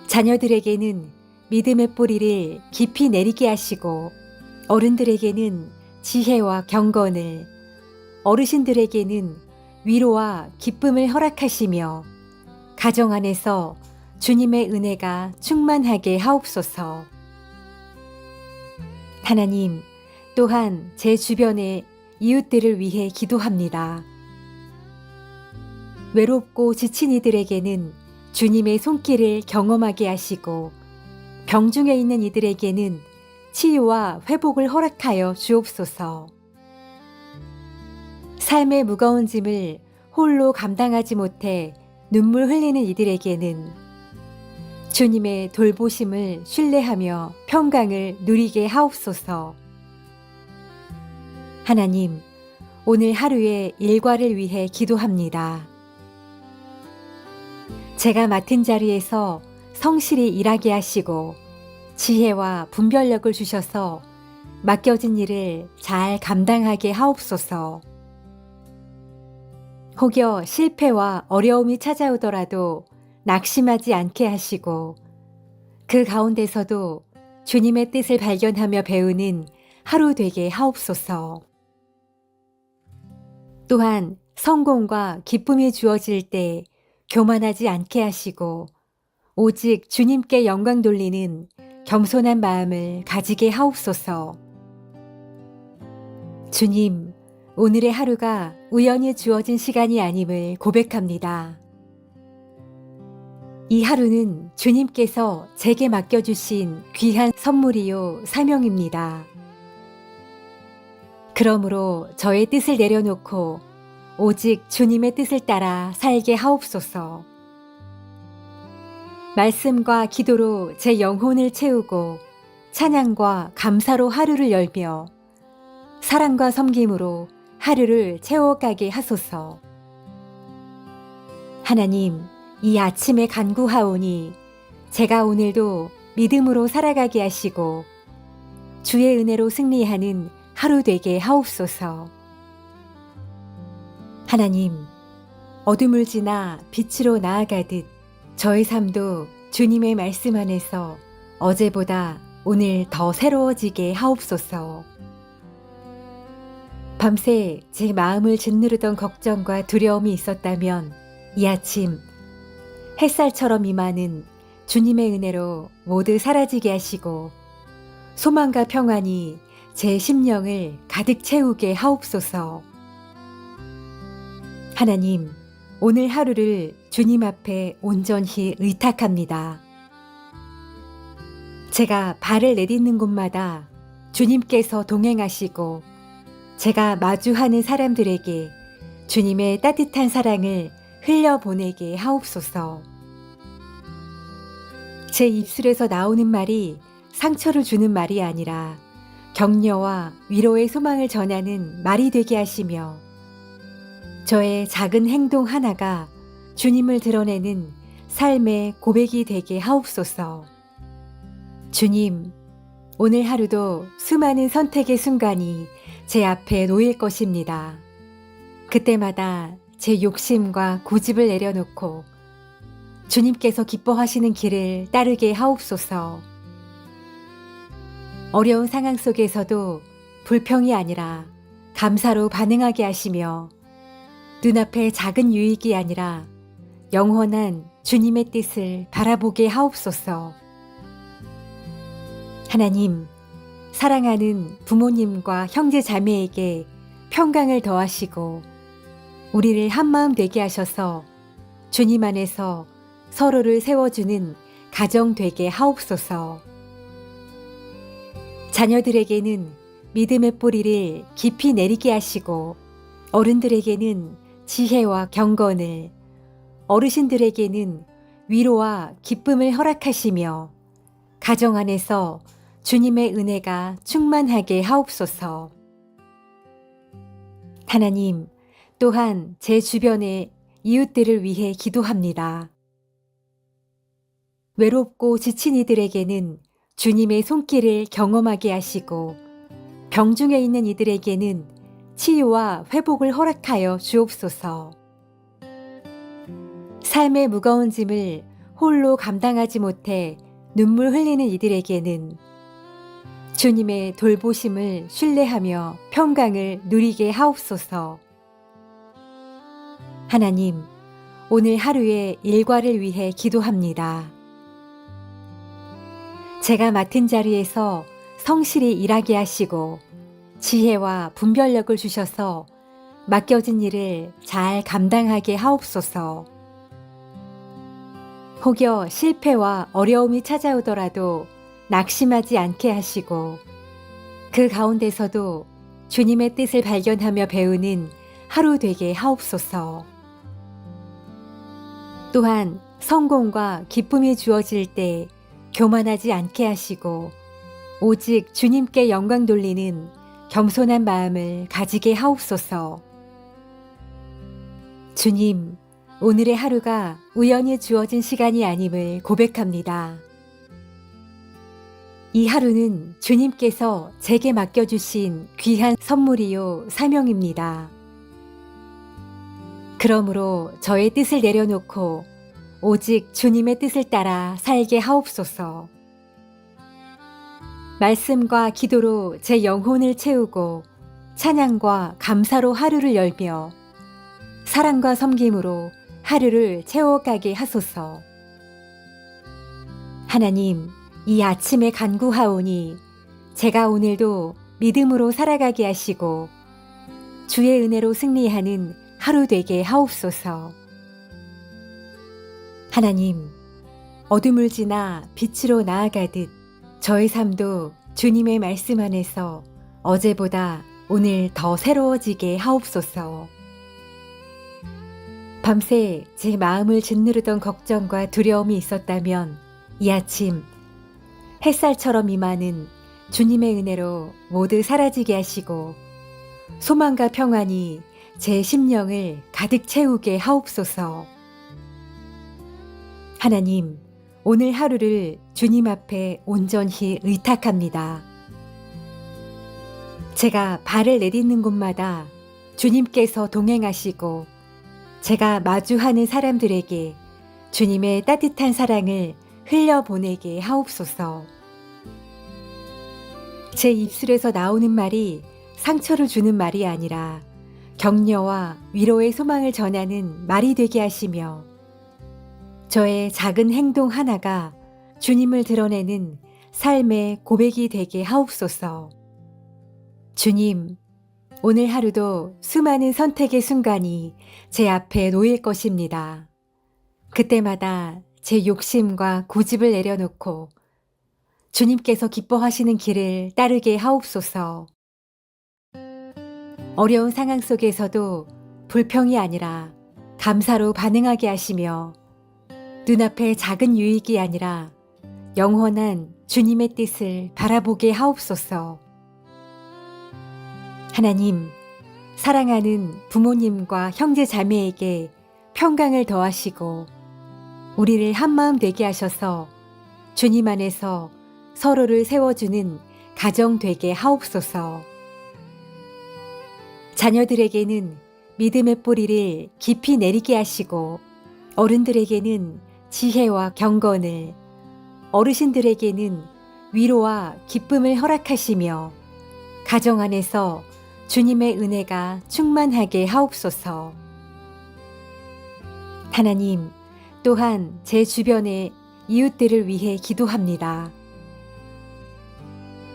자녀들에게는 믿음의 뿌리를 깊이 내리게 하시고, 어른들에게는 지혜와 경건을, 어르신들에게는 위로와 기쁨을 허락하시며 가정 안에서 주님의 은혜가 충만하게 하옵소서. 하나님, 또한 제 주변의 이웃들을 위해 기도합니다. 외롭고 지친 이들에게는 주님의 손길을 경험하게 하시고, 병중에 있는 이들에게는 치유와 회복을 허락하여 주옵소서. 삶의 무거운 짐을 홀로 감당하지 못해 눈물 흘리는 이들에게는 주님의 돌보심을 신뢰하며 평강을 누리게 하옵소서. 하나님, 오늘 하루의 일과를 위해 기도합니다. 제가 맡은 자리에서 성실히 일하게 하시고 지혜와 분별력을 주셔서 맡겨진 일을 잘 감당하게 하옵소서. 혹여 실패와 어려움이 찾아오더라도 낙심하지 않게 하시고, 그 가운데서도 주님의 뜻을 발견하며 배우는 하루 되게 하옵소서. 또한 성공과 기쁨이 주어질 때 교만하지 않게 하시고, 오직 주님께 영광 돌리는 겸손한 마음을 가지게 하옵소서. 주님, 오늘의 하루가 우연히 주어진 시간이 아님을 고백합니다. 이 하루는 주님께서 제게 맡겨주신 귀한 선물이요 사명입니다. 그러므로 저의 뜻을 내려놓고 오직 주님의 뜻을 따라 살게 하옵소서. 말씀과 기도로 제 영혼을 채우고 찬양과 감사로 하루를 열며 사랑과 섬김으로 하루를 채워가게 하소서. 하나님, 이 아침에 간구하오니 제가 오늘도 믿음으로 살아가게 하시고 주의 은혜로 승리하는 하루 되게 하옵소서. 하나님, 어둠을 지나 빛으로 나아가듯 저의 삶도 주님의 말씀 안에서 어제보다 오늘 더 새로워지게 하옵소서. 밤새 제 마음을 짓누르던 걱정과 두려움이 있었다면 이 아침 햇살처럼 임하는 주님의 은혜로 모두 사라지게 하시고 소망과 평안이 제 심령을 가득 채우게 하옵소서. 하나님, 오늘 하루를 주님 앞에 온전히 의탁합니다. 제가 발을 내딛는 곳마다 주님께서 동행하시고 제가 마주하는 사람들에게 주님의 따뜻한 사랑을 흘려보내게 하옵소서. 제 입술에서 나오는 말이 상처를 주는 말이 아니라 격려와 위로의 소망을 전하는 말이 되게 하시며, 저의 작은 행동 하나가 주님을 드러내는 삶의 고백이 되게 하옵소서. 주님, 오늘 하루도 수많은 선택의 순간이 제 앞에 놓일 것입니다. 그때마다 제 욕심과 고집을 내려놓고 주님께서 기뻐하시는 길을 따르게 하옵소서. 어려운 상황 속에서도 불평이 아니라 감사로 반응하게 하시며 눈앞의 작은 유익이 아니라 영원한 주님의 뜻을 바라보게 하옵소서. 하나님, 사랑하는 부모님과 형제 자매에게 평강을 더하시고 우리를 한마음 되게 하셔서 주님 안에서 서로를 세워주는 가정 되게 하옵소서. 자녀들에게는 믿음의 뿌리를 깊이 내리게 하시고 어른들에게는 지혜와 경건을, 어르신들에게는 위로와 기쁨을 허락하시며 가정 안에서 주님의 은혜가 충만하게 하옵소서. 하나님, 또한 제 주변의 이웃들을 위해 기도합니다. 외롭고 지친 이들에게는 주님의 손길을 경험하게 하시고 병중에 있는 이들에게는 치유와 회복을 허락하여 주옵소서. 삶의 무거운 짐을 홀로 감당하지 못해 눈물 흘리는 이들에게는 주님의 돌보심을 신뢰하며 평강을 누리게 하옵소서. 하나님, 오늘 하루의 일과를 위해 기도합니다. 제가 맡은 자리에서 성실히 일하게 하시고 지혜와 분별력을 주셔서 맡겨진 일을 잘 감당하게 하옵소서. 혹여 실패와 어려움이 찾아오더라도 낙심하지 않게 하시고 그 가운데서도 주님의 뜻을 발견하며 배우는 하루 되게 하옵소서. 또한 성공과 기쁨이 주어질 때 교만하지 않게 하시고 오직 주님께 영광 돌리는 겸손한 마음을 가지게 하옵소서. 주님, 오늘의 하루가 우연히 주어진 시간이 아님을 고백합니다. 이 하루는 주님께서 제게 맡겨주신 귀한 선물이요 사명입니다. 그러므로 저의 뜻을 내려놓고 오직 주님의 뜻을 따라 살게 하옵소서. 말씀과 기도로 제 영혼을 채우고 찬양과 감사로 하루를 열며 사랑과 섬김으로 하루를 채워가게 하소서. 하나님, 이 아침에 간구하오니 제가 오늘도 믿음으로 살아가게 하시고 주의 은혜로 승리하는 하루 되게 하옵소서. 하나님, 어둠을 지나 빛으로 나아가듯 저의 삶도 주님의 말씀 안에서 어제보다 오늘 더 새로워지게 하옵소서. 밤새 제 마음을 짓누르던 걱정과 두려움이 있었다면 이 아침 햇살처럼 임하는 주님의 은혜로 모두 사라지게 하시고 소망과 평안이 제 심령을 가득 채우게 하옵소서. 하나님, 오늘 하루를 주님 앞에 온전히 의탁합니다. 제가 발을 내딛는 곳마다 주님께서 동행하시고 제가 마주하는 사람들에게 주님의 따뜻한 사랑을 흘려보내게 하옵소서. 제 입술에서 나오는 말이 상처를 주는 말이 아니라 격려와 위로의 소망을 전하는 말이 되게 하시며 저의 작은 행동 하나가 주님을 드러내는 삶의 고백이 되게 하옵소서. 주님, 오늘 하루도 수많은 선택의 순간이 제 앞에 놓일 것입니다. 그때마다 제 욕심과 고집을 내려놓고 주님께서 기뻐하시는 길을 따르게 하옵소서. 어려운 상황 속에서도 불평이 아니라 감사로 반응하게 하시며 눈앞의 작은 유익이 아니라 영원한 주님의 뜻을 바라보게 하옵소서. 하나님, 사랑하는 부모님과 형제 자매에게 평강을 더하시고 우리를 한마음 되게 하셔서 주님 안에서 서로를 세워주는 가정 되게 하옵소서. 자녀들에게는 믿음의 뿌리를 깊이 내리게 하시고 어른들에게는 지혜와 경건을, 어르신들에게는 위로와 기쁨을 허락하시며 가정 안에서 주님의 은혜가 충만하게 하옵소서. 하나님, 또한 제 주변의 이웃들을 위해 기도합니다.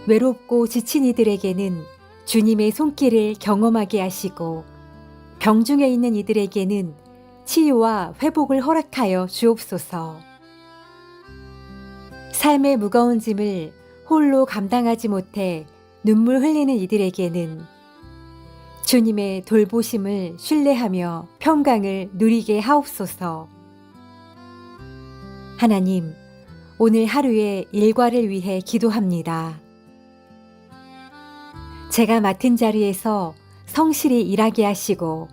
외롭고 지친 이들에게는 주님의 손길을 경험하게 하시고 병중에 있는 이들에게는 치유와 회복을 허락하여 주옵소서. 삶의 무거운 짐을 홀로 감당하지 못해 눈물 흘리는 이들에게는 주님의 돌보심을 신뢰하며 평강을 누리게 하옵소서. 하나님, 오늘 하루의 일과를 위해 기도합니다. 제가 맡은 자리에서 성실히 일하게 하시고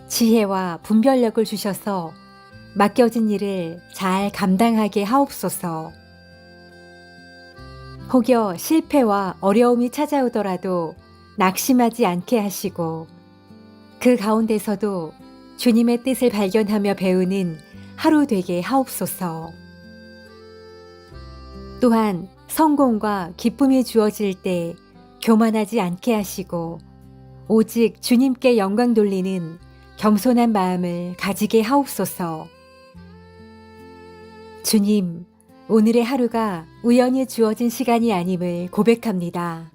지혜와 분별력을 주셔서 맡겨진 일을 잘 감당하게 하옵소서. 혹여 실패와 어려움이 찾아오더라도 낙심하지 않게 하시고 그 가운데서도 주님의 뜻을 발견하며 배우는 하루 되게 하옵소서. 또한 성공과 기쁨이 주어질 때 교만하지 않게 하시고 오직 주님께 영광 돌리는 겸손한 마음을 가지게 하옵소서. 주님, 오늘의 하루가 우연히 주어진 시간이 아님을 고백합니다.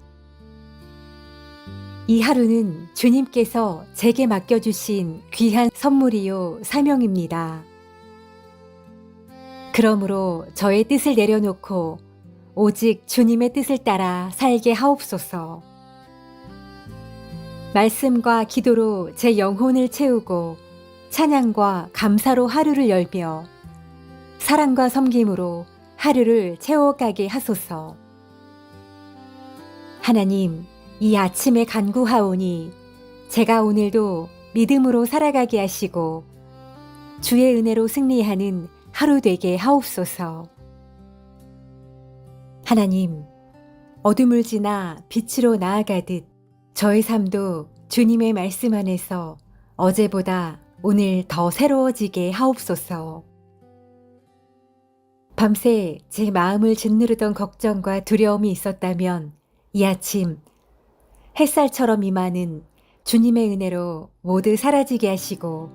이 하루는 주님께서 제게 맡겨주신 귀한 선물이요 사명입니다. 그러므로 저의 뜻을 내려놓고 오직 주님의 뜻을 따라 살게 하옵소서. 말씀과 기도로 제 영혼을 채우고 찬양과 감사로 하루를 열며 사랑과 섬김으로 하루를 채워가게 하소서. 하나님, 이 아침에 간구하오니 제가 오늘도 믿음으로 살아가게 하시고 주의 은혜로 승리하는 하루 되게 하옵소서. 하나님, 어둠을 지나 빛으로 나아가듯 저의 삶도 주님의 말씀 안에서 어제보다 오늘 더 새로워지게 하옵소서. 밤새 제 마음을 짓누르던 걱정과 두려움이 있었다면 이 아침 햇살처럼 임하는 주님의 은혜로 모두 사라지게 하시고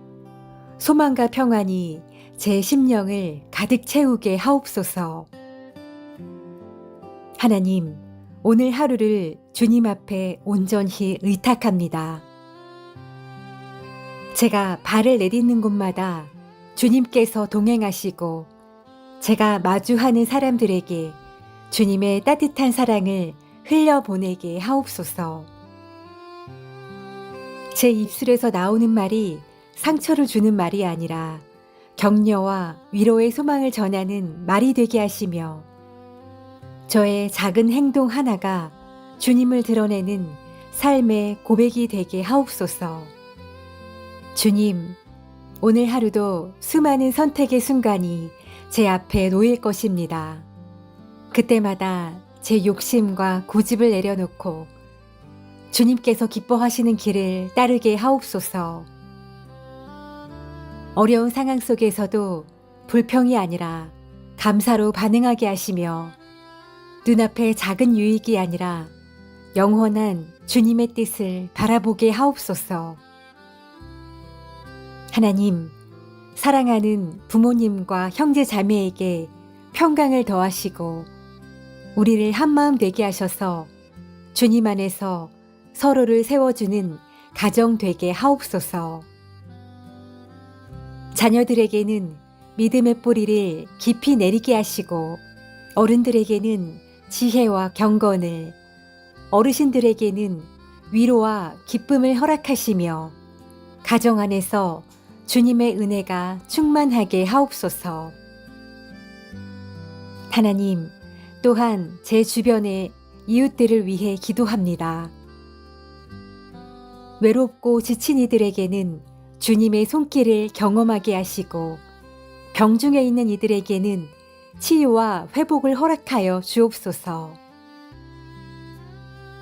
소망과 평안이 제 심령을 가득 채우게 하옵소서. 하나님, 오늘 하루를 주님 앞에 온전히 의탁합니다. 제가 발을 내딛는 곳마다 주님께서 동행하시고 제가 마주하는 사람들에게 주님의 따뜻한 사랑을 흘려보내게 하옵소서. 제 입술에서 나오는 말이 상처를 주는 말이 아니라 격려와 위로의 소망을 전하는 말이 되게 하시며 저의 작은 행동 하나가 주님을 드러내는 삶의 고백이 되게 하옵소서. 주님, 오늘 하루도 수많은 선택의 순간이 제 앞에 놓일 것입니다. 그때마다 제 욕심과 고집을 내려놓고 주님께서 기뻐하시는 길을 따르게 하옵소서. 어려운 상황 속에서도 불평이 아니라 감사로 반응하게 하시며 눈앞의 작은 유익이 아니라 영원한 주님의 뜻을 바라보게 하옵소서. 하나님, 사랑하는 부모님과 형제 자매에게 평강을 더하시고 우리를 한마음 되게 하셔서 주님 안에서 서로를 세워주는 가정 되게 하옵소서. 자녀들에게는 믿음의 뿌리를 깊이 내리게 하시고 어른들에게는 지혜와 경건을, 어르신들에게는 위로와 기쁨을 허락하시며 가정 안에서 주님의 은혜가 충만하게 하옵소서. 하나님, 또한 제 주변의 이웃들을 위해 기도합니다. 외롭고 지친 이들에게는 주님의 손길을 경험하게 하시고 병중에 있는 이들에게는 치유와 회복을 허락하여 주옵소서.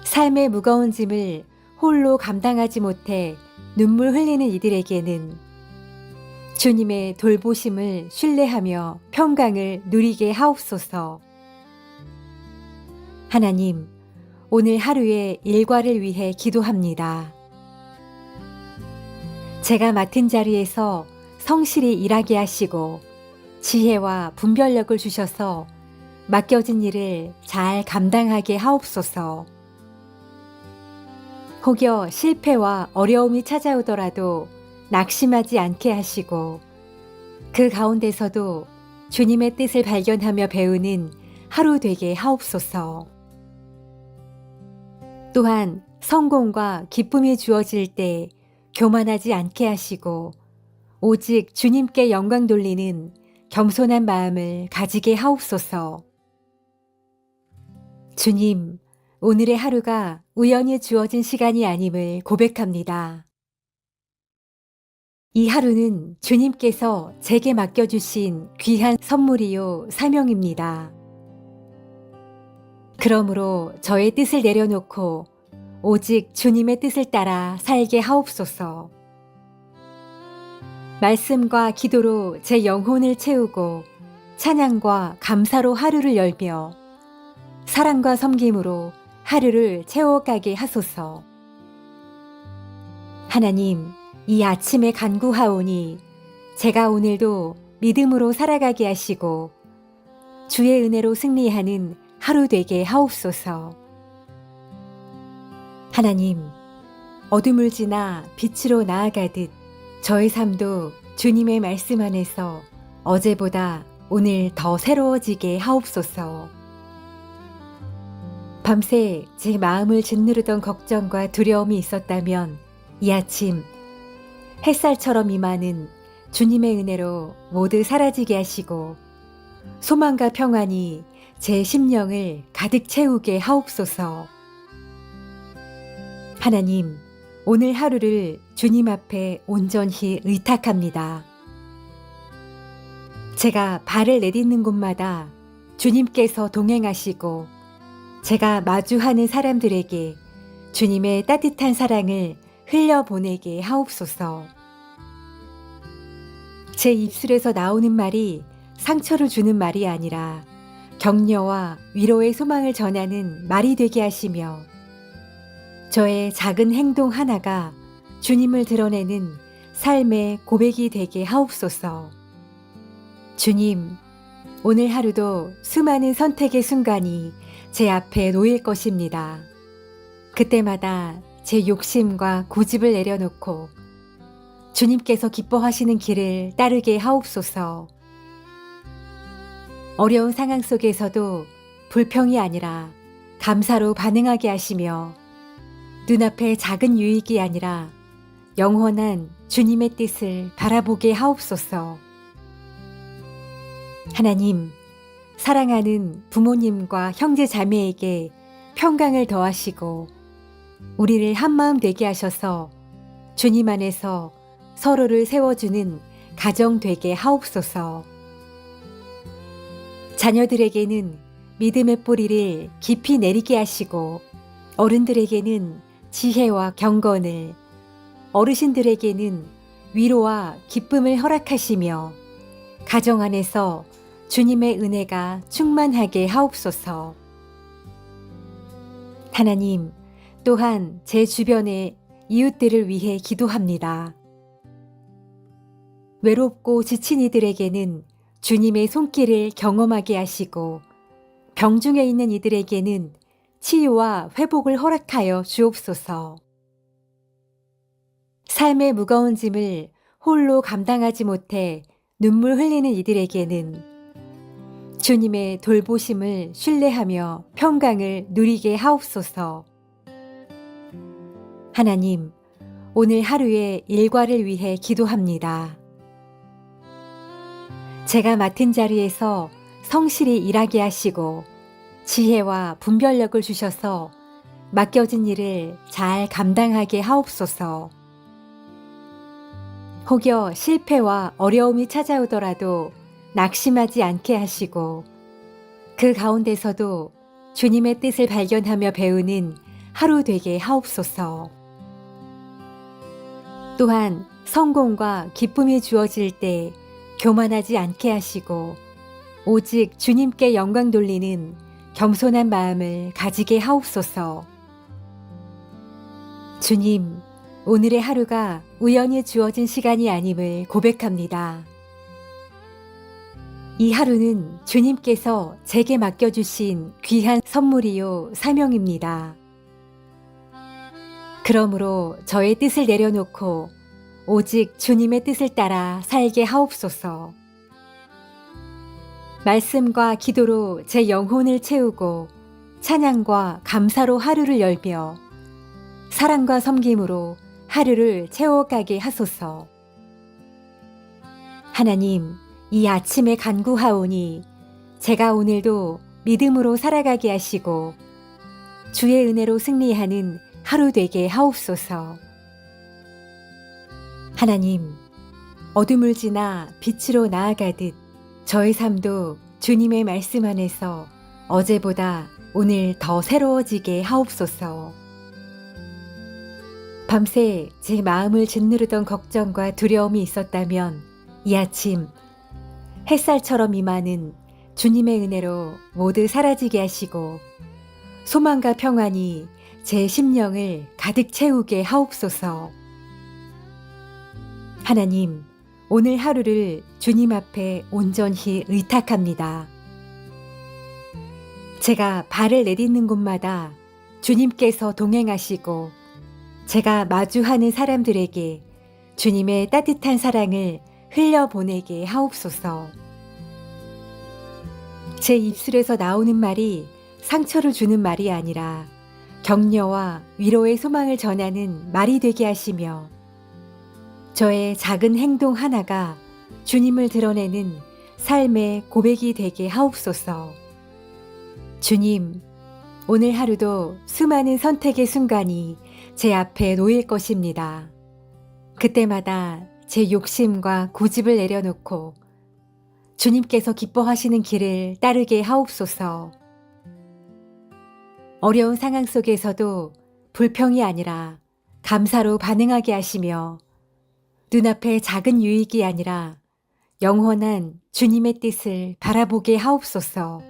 삶의 무거운 짐을 홀로 감당하지 못해 눈물 흘리는 이들에게는 주님의 돌보심을 신뢰하며 평강을 누리게 하옵소서. 하나님, 오늘 하루의 일과를 위해 기도합니다. 제가 맡은 자리에서 성실히 일하게 하시고 지혜와 분별력을 주셔서 맡겨진 일을 잘 감당하게 하옵소서. 혹여 실패와 어려움이 찾아오더라도 낙심하지 않게 하시고 그 가운데서도 주님의 뜻을 발견하며 배우는 하루 되게 하옵소서. 또한 성공과 기쁨이 주어질 때 교만하지 않게 하시고 오직 주님께 영광 돌리는 겸손한 마음을 가지게 하옵소서. 주님, 오늘의 하루가 우연히 주어진 시간이 아님을 고백합니다. 이 하루는 주님께서 제게 맡겨주신 귀한 선물이요 사명입니다. 그러므로 저의 뜻을 내려놓고 오직 주님의 뜻을 따라 살게 하옵소서. 말씀과 기도로 제 영혼을 채우고 찬양과 감사로 하루를 열며 사랑과 섬김으로 하루를 채워가게 하소서. 하나님, 이 아침에 간구하오니 제가 오늘도 믿음으로 살아가게 하시고 주의 은혜로 승리하는 하루 되게 하옵소서. 하나님, 어둠을 지나 빛으로 나아가듯 저의 삶도 주님의 말씀 안에서 어제보다 오늘 더 새로워지게 하옵소서. 밤새 제 마음을 짓누르던 걱정과 두려움이 있었다면 이 아침 햇살처럼 임하는 주님의 은혜로 모두 사라지게 하시고 소망과 평안이 제 심령을 가득 채우게 하옵소서. 하나님, 오늘 하루를 주님 앞에 온전히 의탁합니다. 제가 발을 내딛는 곳마다 주님께서 동행하시고 제가 마주하는 사람들에게 주님의 따뜻한 사랑을 흘려보내게 하옵소서. 제 입술에서 나오는 말이 상처를 주는 말이 아니라 격려와 위로의 소망을 전하는 말이 되게 하시며 저의 작은 행동 하나가 주님을 드러내는 삶의 고백이 되게 하옵소서. 주님, 오늘 하루도 수많은 선택의 순간이 제 앞에 놓일 것입니다. 그때마다 제 욕심과 고집을 내려놓고 주님께서 기뻐하시는 길을 따르게 하옵소서. 어려운 상황 속에서도 불평이 아니라 감사로 반응하게 하시며 눈앞의 작은 유익이 아니라 영원한 주님의 뜻을 바라보게 하옵소서. 하나님, 사랑하는 부모님과 형제 자매에게 평강을 더하시고 우리를 한마음 되게 하셔서 주님 안에서 서로를 세워주는 가정 되게 하옵소서. 자녀들에게는 믿음의 뿌리를 깊이 내리게 하시고 어른들에게는 지혜와 경건을, 어르신들에게는 위로와 기쁨을 허락하시며 가정 안에서 주님의 은혜가 충만하게 하옵소서. 하나님, 또한 제 주변의 이웃들을 위해 기도합니다. 외롭고 지친 이들에게는 주님의 손길을 경험하게 하시고 병중에 있는 이들에게는 치유와 회복을 허락하여 주옵소서. 삶의 무거운 짐을 홀로 감당하지 못해 눈물 흘리는 이들에게는 주님의 돌보심을 신뢰하며 평강을 누리게 하옵소서. 하나님, 오늘 하루의 일과를 위해 기도합니다. 제가 맡은 자리에서 성실히 일하게 하시고 지혜와 분별력을 주셔서 맡겨진 일을 잘 감당하게 하옵소서. 혹여 실패와 어려움이 찾아오더라도 낙심하지 않게 하시고 그 가운데서도 주님의 뜻을 발견하며 배우는 하루 되게 하옵소서. 또한 성공과 기쁨이 주어질 때 교만하지 않게 하시고 오직 주님께 영광 돌리는 겸손한 마음을 가지게 하옵소서. 주님, 오늘의 하루가 우연히 주어진 시간이 아님을 고백합니다. 이 하루는 주님께서 제게 맡겨주신 귀한 선물이요 사명입니다. 그러므로 저의 뜻을 내려놓고 오직 주님의 뜻을 따라 살게 하옵소서. 말씀과 기도로 제 영혼을 채우고 찬양과 감사로 하루를 열며 사랑과 섬김으로 하루를 채워가게 하소서. 하나님, 이 아침에 간구하오니 제가 오늘도 믿음으로 살아가게 하시고 주의 은혜로 승리하는 하루 되게 하옵소서. 하나님, 어둠을 지나 빛으로 나아가듯 저의 삶도 주님의 말씀 안에서 어제보다 오늘 더 새로워지게 하옵소서. 밤새 제 마음을 짓누르던 걱정과 두려움이 있었다면 이 아침 햇살처럼 임하는 주님의 은혜로 모두 사라지게 하시고 소망과 평안이 제 심령을 가득 채우게 하옵소서. 하나님, 오늘 하루를 주님 앞에 온전히 의탁합니다. 제가 발을 내딛는 곳마다 주님께서 동행하시고 제가 마주하는 사람들에게 주님의 따뜻한 사랑을 흘려보내게 하옵소서. 제 입술에서 나오는 말이 상처를 주는 말이 아니라 격려와 위로의 소망을 전하는 말이 되게 하시며 저의 작은 행동 하나가 주님을 드러내는 삶의 고백이 되게 하옵소서. 주님, 오늘 하루도 수많은 선택의 순간이 제 앞에 놓일 것입니다. 그때마다 제 욕심과 고집을 내려놓고 주님께서 기뻐하시는 길을 따르게 하옵소서. 어려운 상황 속에서도 불평이 아니라 감사로 반응하게 하시며 눈앞의 작은 유익이 아니라 영원한 주님의 뜻을 바라보게 하옵소서.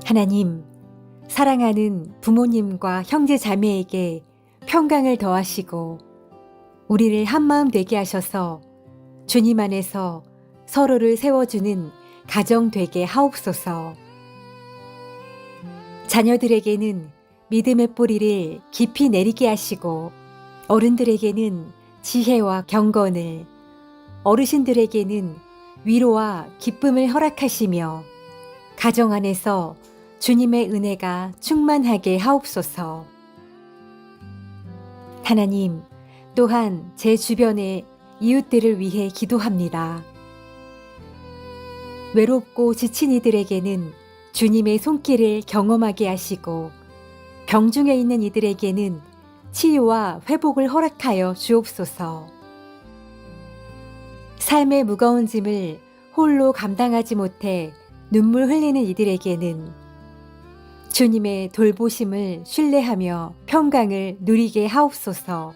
하나님, 사랑하는 부모님과 형제 자매에게 평강을 더하시고 우리를 한마음 되게 하셔서 주님 안에서 서로를 세워주는 가정 되게 하옵소서. 자녀들에게는 믿음의 뿌리를 깊이 내리게 하시고 어른들에게는 지혜와 경건을, 어르신들에게는 위로와 기쁨을 허락하시며 가정 안에서 주님의 은혜가 충만하게 하옵소서. 하나님, 또한 제 주변의 이웃들을 위해 기도합니다. 외롭고 지친 이들에게는 주님의 손길을 경험하게 하시고 병중에 있는 이들에게는 치유와 회복을 허락하여 주옵소서. 삶의 무거운 짐을 홀로 감당하지 못해 눈물 흘리는 이들에게는 주님의 돌보심을 신뢰하며 평강을 누리게 하옵소서.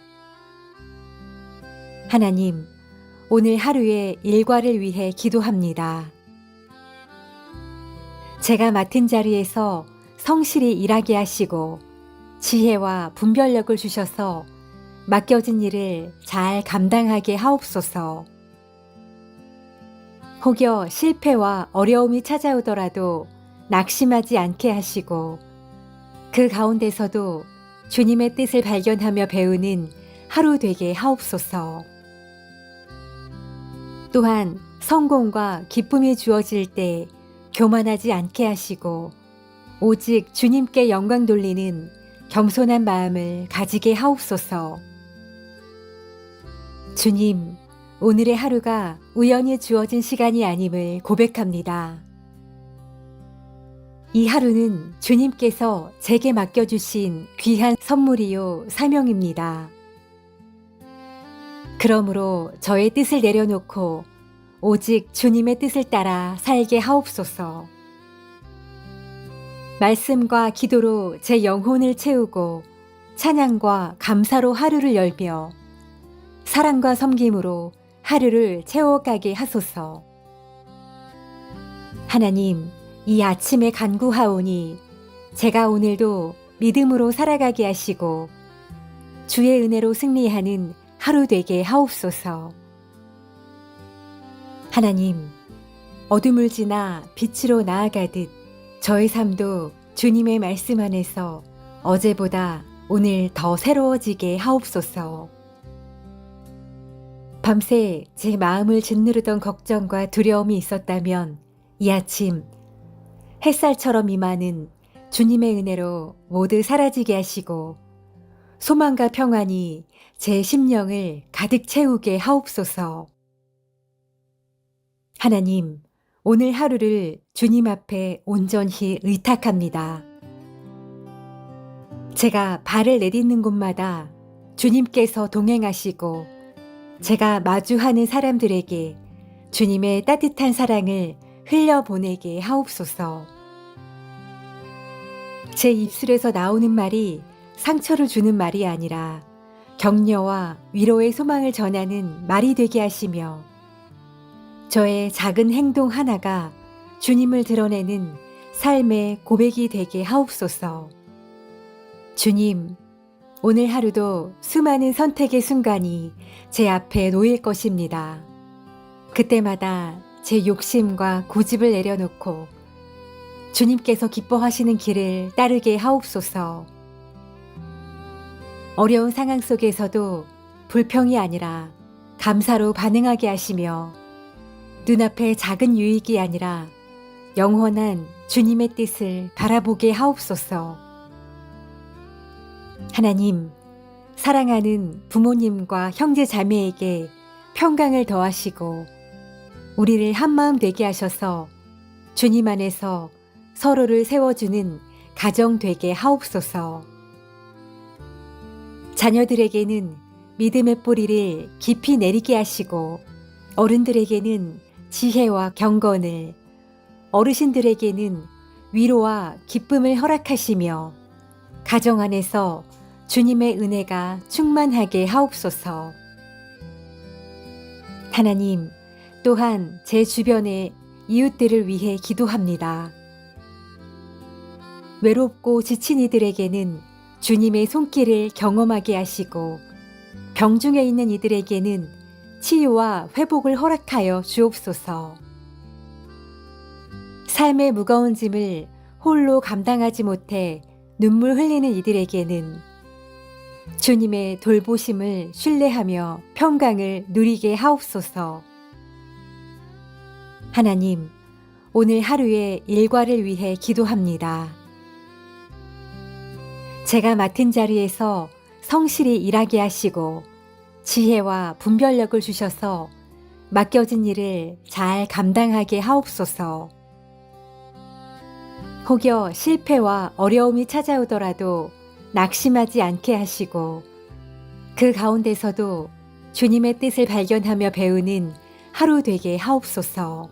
하나님, 오늘 하루의 일과를 위해 기도합니다. 제가 맡은 자리에서 성실히 일하게 하시고 지혜와 분별력을 주셔서 맡겨진 일을 잘 감당하게 하옵소서. 혹여 실패와 어려움이 찾아오더라도 낙심하지 않게 하시고 그 가운데서도 주님의 뜻을 발견하며 배우는 하루 되게 하옵소서. 또한 성공과 기쁨이 주어질 때 교만하지 않게 하시고 오직 주님께 영광 돌리는 겸손한 마음을 가지게 하옵소서. 주님, 오늘의 하루가 우연히 주어진 시간이 아님을 고백합니다. 이 하루는 주님께서 제게 맡겨주신 귀한 선물이요 사명입니다. 그러므로 저의 뜻을 내려놓고 오직 주님의 뜻을 따라 살게 하옵소서. 말씀과 기도로 제 영혼을 채우고 찬양과 감사로 하루를 열며 사랑과 섬김으로 하루를 채워가게 하소서. 하나님, 이 아침에 간구하오니 제가 오늘도 믿음으로 살아가게 하시고 주의 은혜로 승리하는 하루 되게 하옵소서. 하나님, 어둠을 지나 빛으로 나아가듯 저의 삶도 주님의 말씀 안에서 어제보다 오늘 더 새로워지게 하옵소서. 밤새 제 마음을 짓누르던 걱정과 두려움이 있었다면 이 아침 햇살처럼 임하는 주님의 은혜로 모두 사라지게 하시고 소망과 평안이 제 심령을 가득 채우게 하옵소서. 하나님, 오늘 하루를 주님 앞에 온전히 의탁합니다. 제가 발을 내딛는 곳마다 주님께서 동행하시고 제가 마주하는 사람들에게 주님의 따뜻한 사랑을 흘려보내게 하옵소서. 제 입술에서 나오는 말이 상처를 주는 말이 아니라 격려와 위로의 소망을 전하는 말이 되게 하시며 저의 작은 행동 하나가 주님을 드러내는 삶의 고백이 되게 하옵소서. 주님, 오늘 하루도 수많은 선택의 순간이 제 앞에 놓일 것입니다. 그때마다 제 욕심과 고집을 내려놓고 주님께서 기뻐하시는 길을 따르게 하옵소서. 어려운 상황 속에서도 불평이 아니라 감사로 반응하게 하시며 눈앞의 작은 유익이 아니라 영원한 주님의 뜻을 바라보게 하옵소서. 하나님, 사랑하는 부모님과 형제 자매에게 평강을 더하시고 우리를 한마음 되게 하셔서 주님 안에서 서로를 세워주는 가정 되게 하옵소서. 자녀들에게는 믿음의 뿌리를 깊이 내리게 하시고 어른들에게는 지혜와 경건을, 어르신들에게는 위로와 기쁨을 허락하시며 가정 안에서 주님의 은혜가 충만하게 하옵소서. 하나님, 또한 제 주변의 이웃들을 위해 기도합니다. 외롭고 지친 이들에게는 주님의 손길을 경험하게 하시고 병중에 있는 이들에게는 치유와 회복을 허락하여 주옵소서. 삶의 무거운 짐을 홀로 감당하지 못해 눈물 흘리는 이들에게는 주님의 돌보심을 신뢰하며 평강을 누리게 하옵소서. 하나님, 오늘 하루의 일과를 위해 기도합니다. 제가 맡은 자리에서 성실히 일하게 하시고 지혜와 분별력을 주셔서 맡겨진 일을 잘 감당하게 하옵소서. 혹여 실패와 어려움이 찾아오더라도 낙심하지 않게 하시고 그 가운데서도 주님의 뜻을 발견하며 배우는 하루 되게 하옵소서.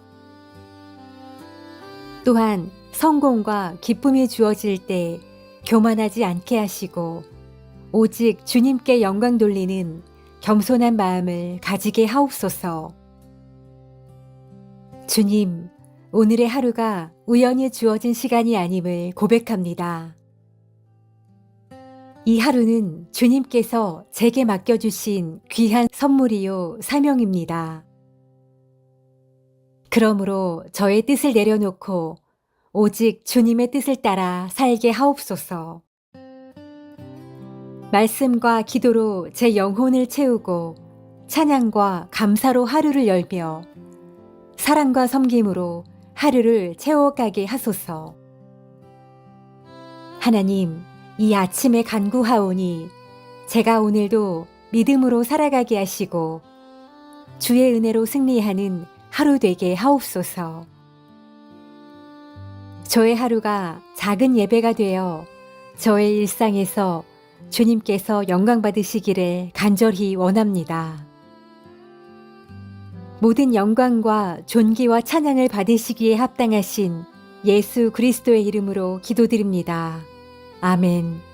또한 성공과 기쁨이 주어질 때 교만하지 않게 하시고 오직 주님께 영광 돌리는 겸손한 마음을 가지게 하옵소서. 주님, 오늘의 하루가 우연히 주어진 시간이 아님을 고백합니다. 이 하루는 주님께서 제게 맡겨주신 귀한 선물이요 사명입니다. 그러므로 저의 뜻을 내려놓고 오직 주님의 뜻을 따라 살게 하옵소서. 말씀과 기도로 제 영혼을 채우고 찬양과 감사로 하루를 열며 사랑과 섬김으로 하루를 채워가게 하소서. 하나님, 이 아침에 간구하오니 제가 오늘도 믿음으로 살아가게 하시고 주의 은혜로 승리하는 하루 되게 하옵소서. 저의 하루가 작은 예배가 되어 저의 일상에서 주님께서 영광 받으시기를 간절히 원합니다. 모든 영광과 존귀와 찬양을 받으시기에 합당하신 예수 그리스도의 이름으로 기도드립니다. 아멘.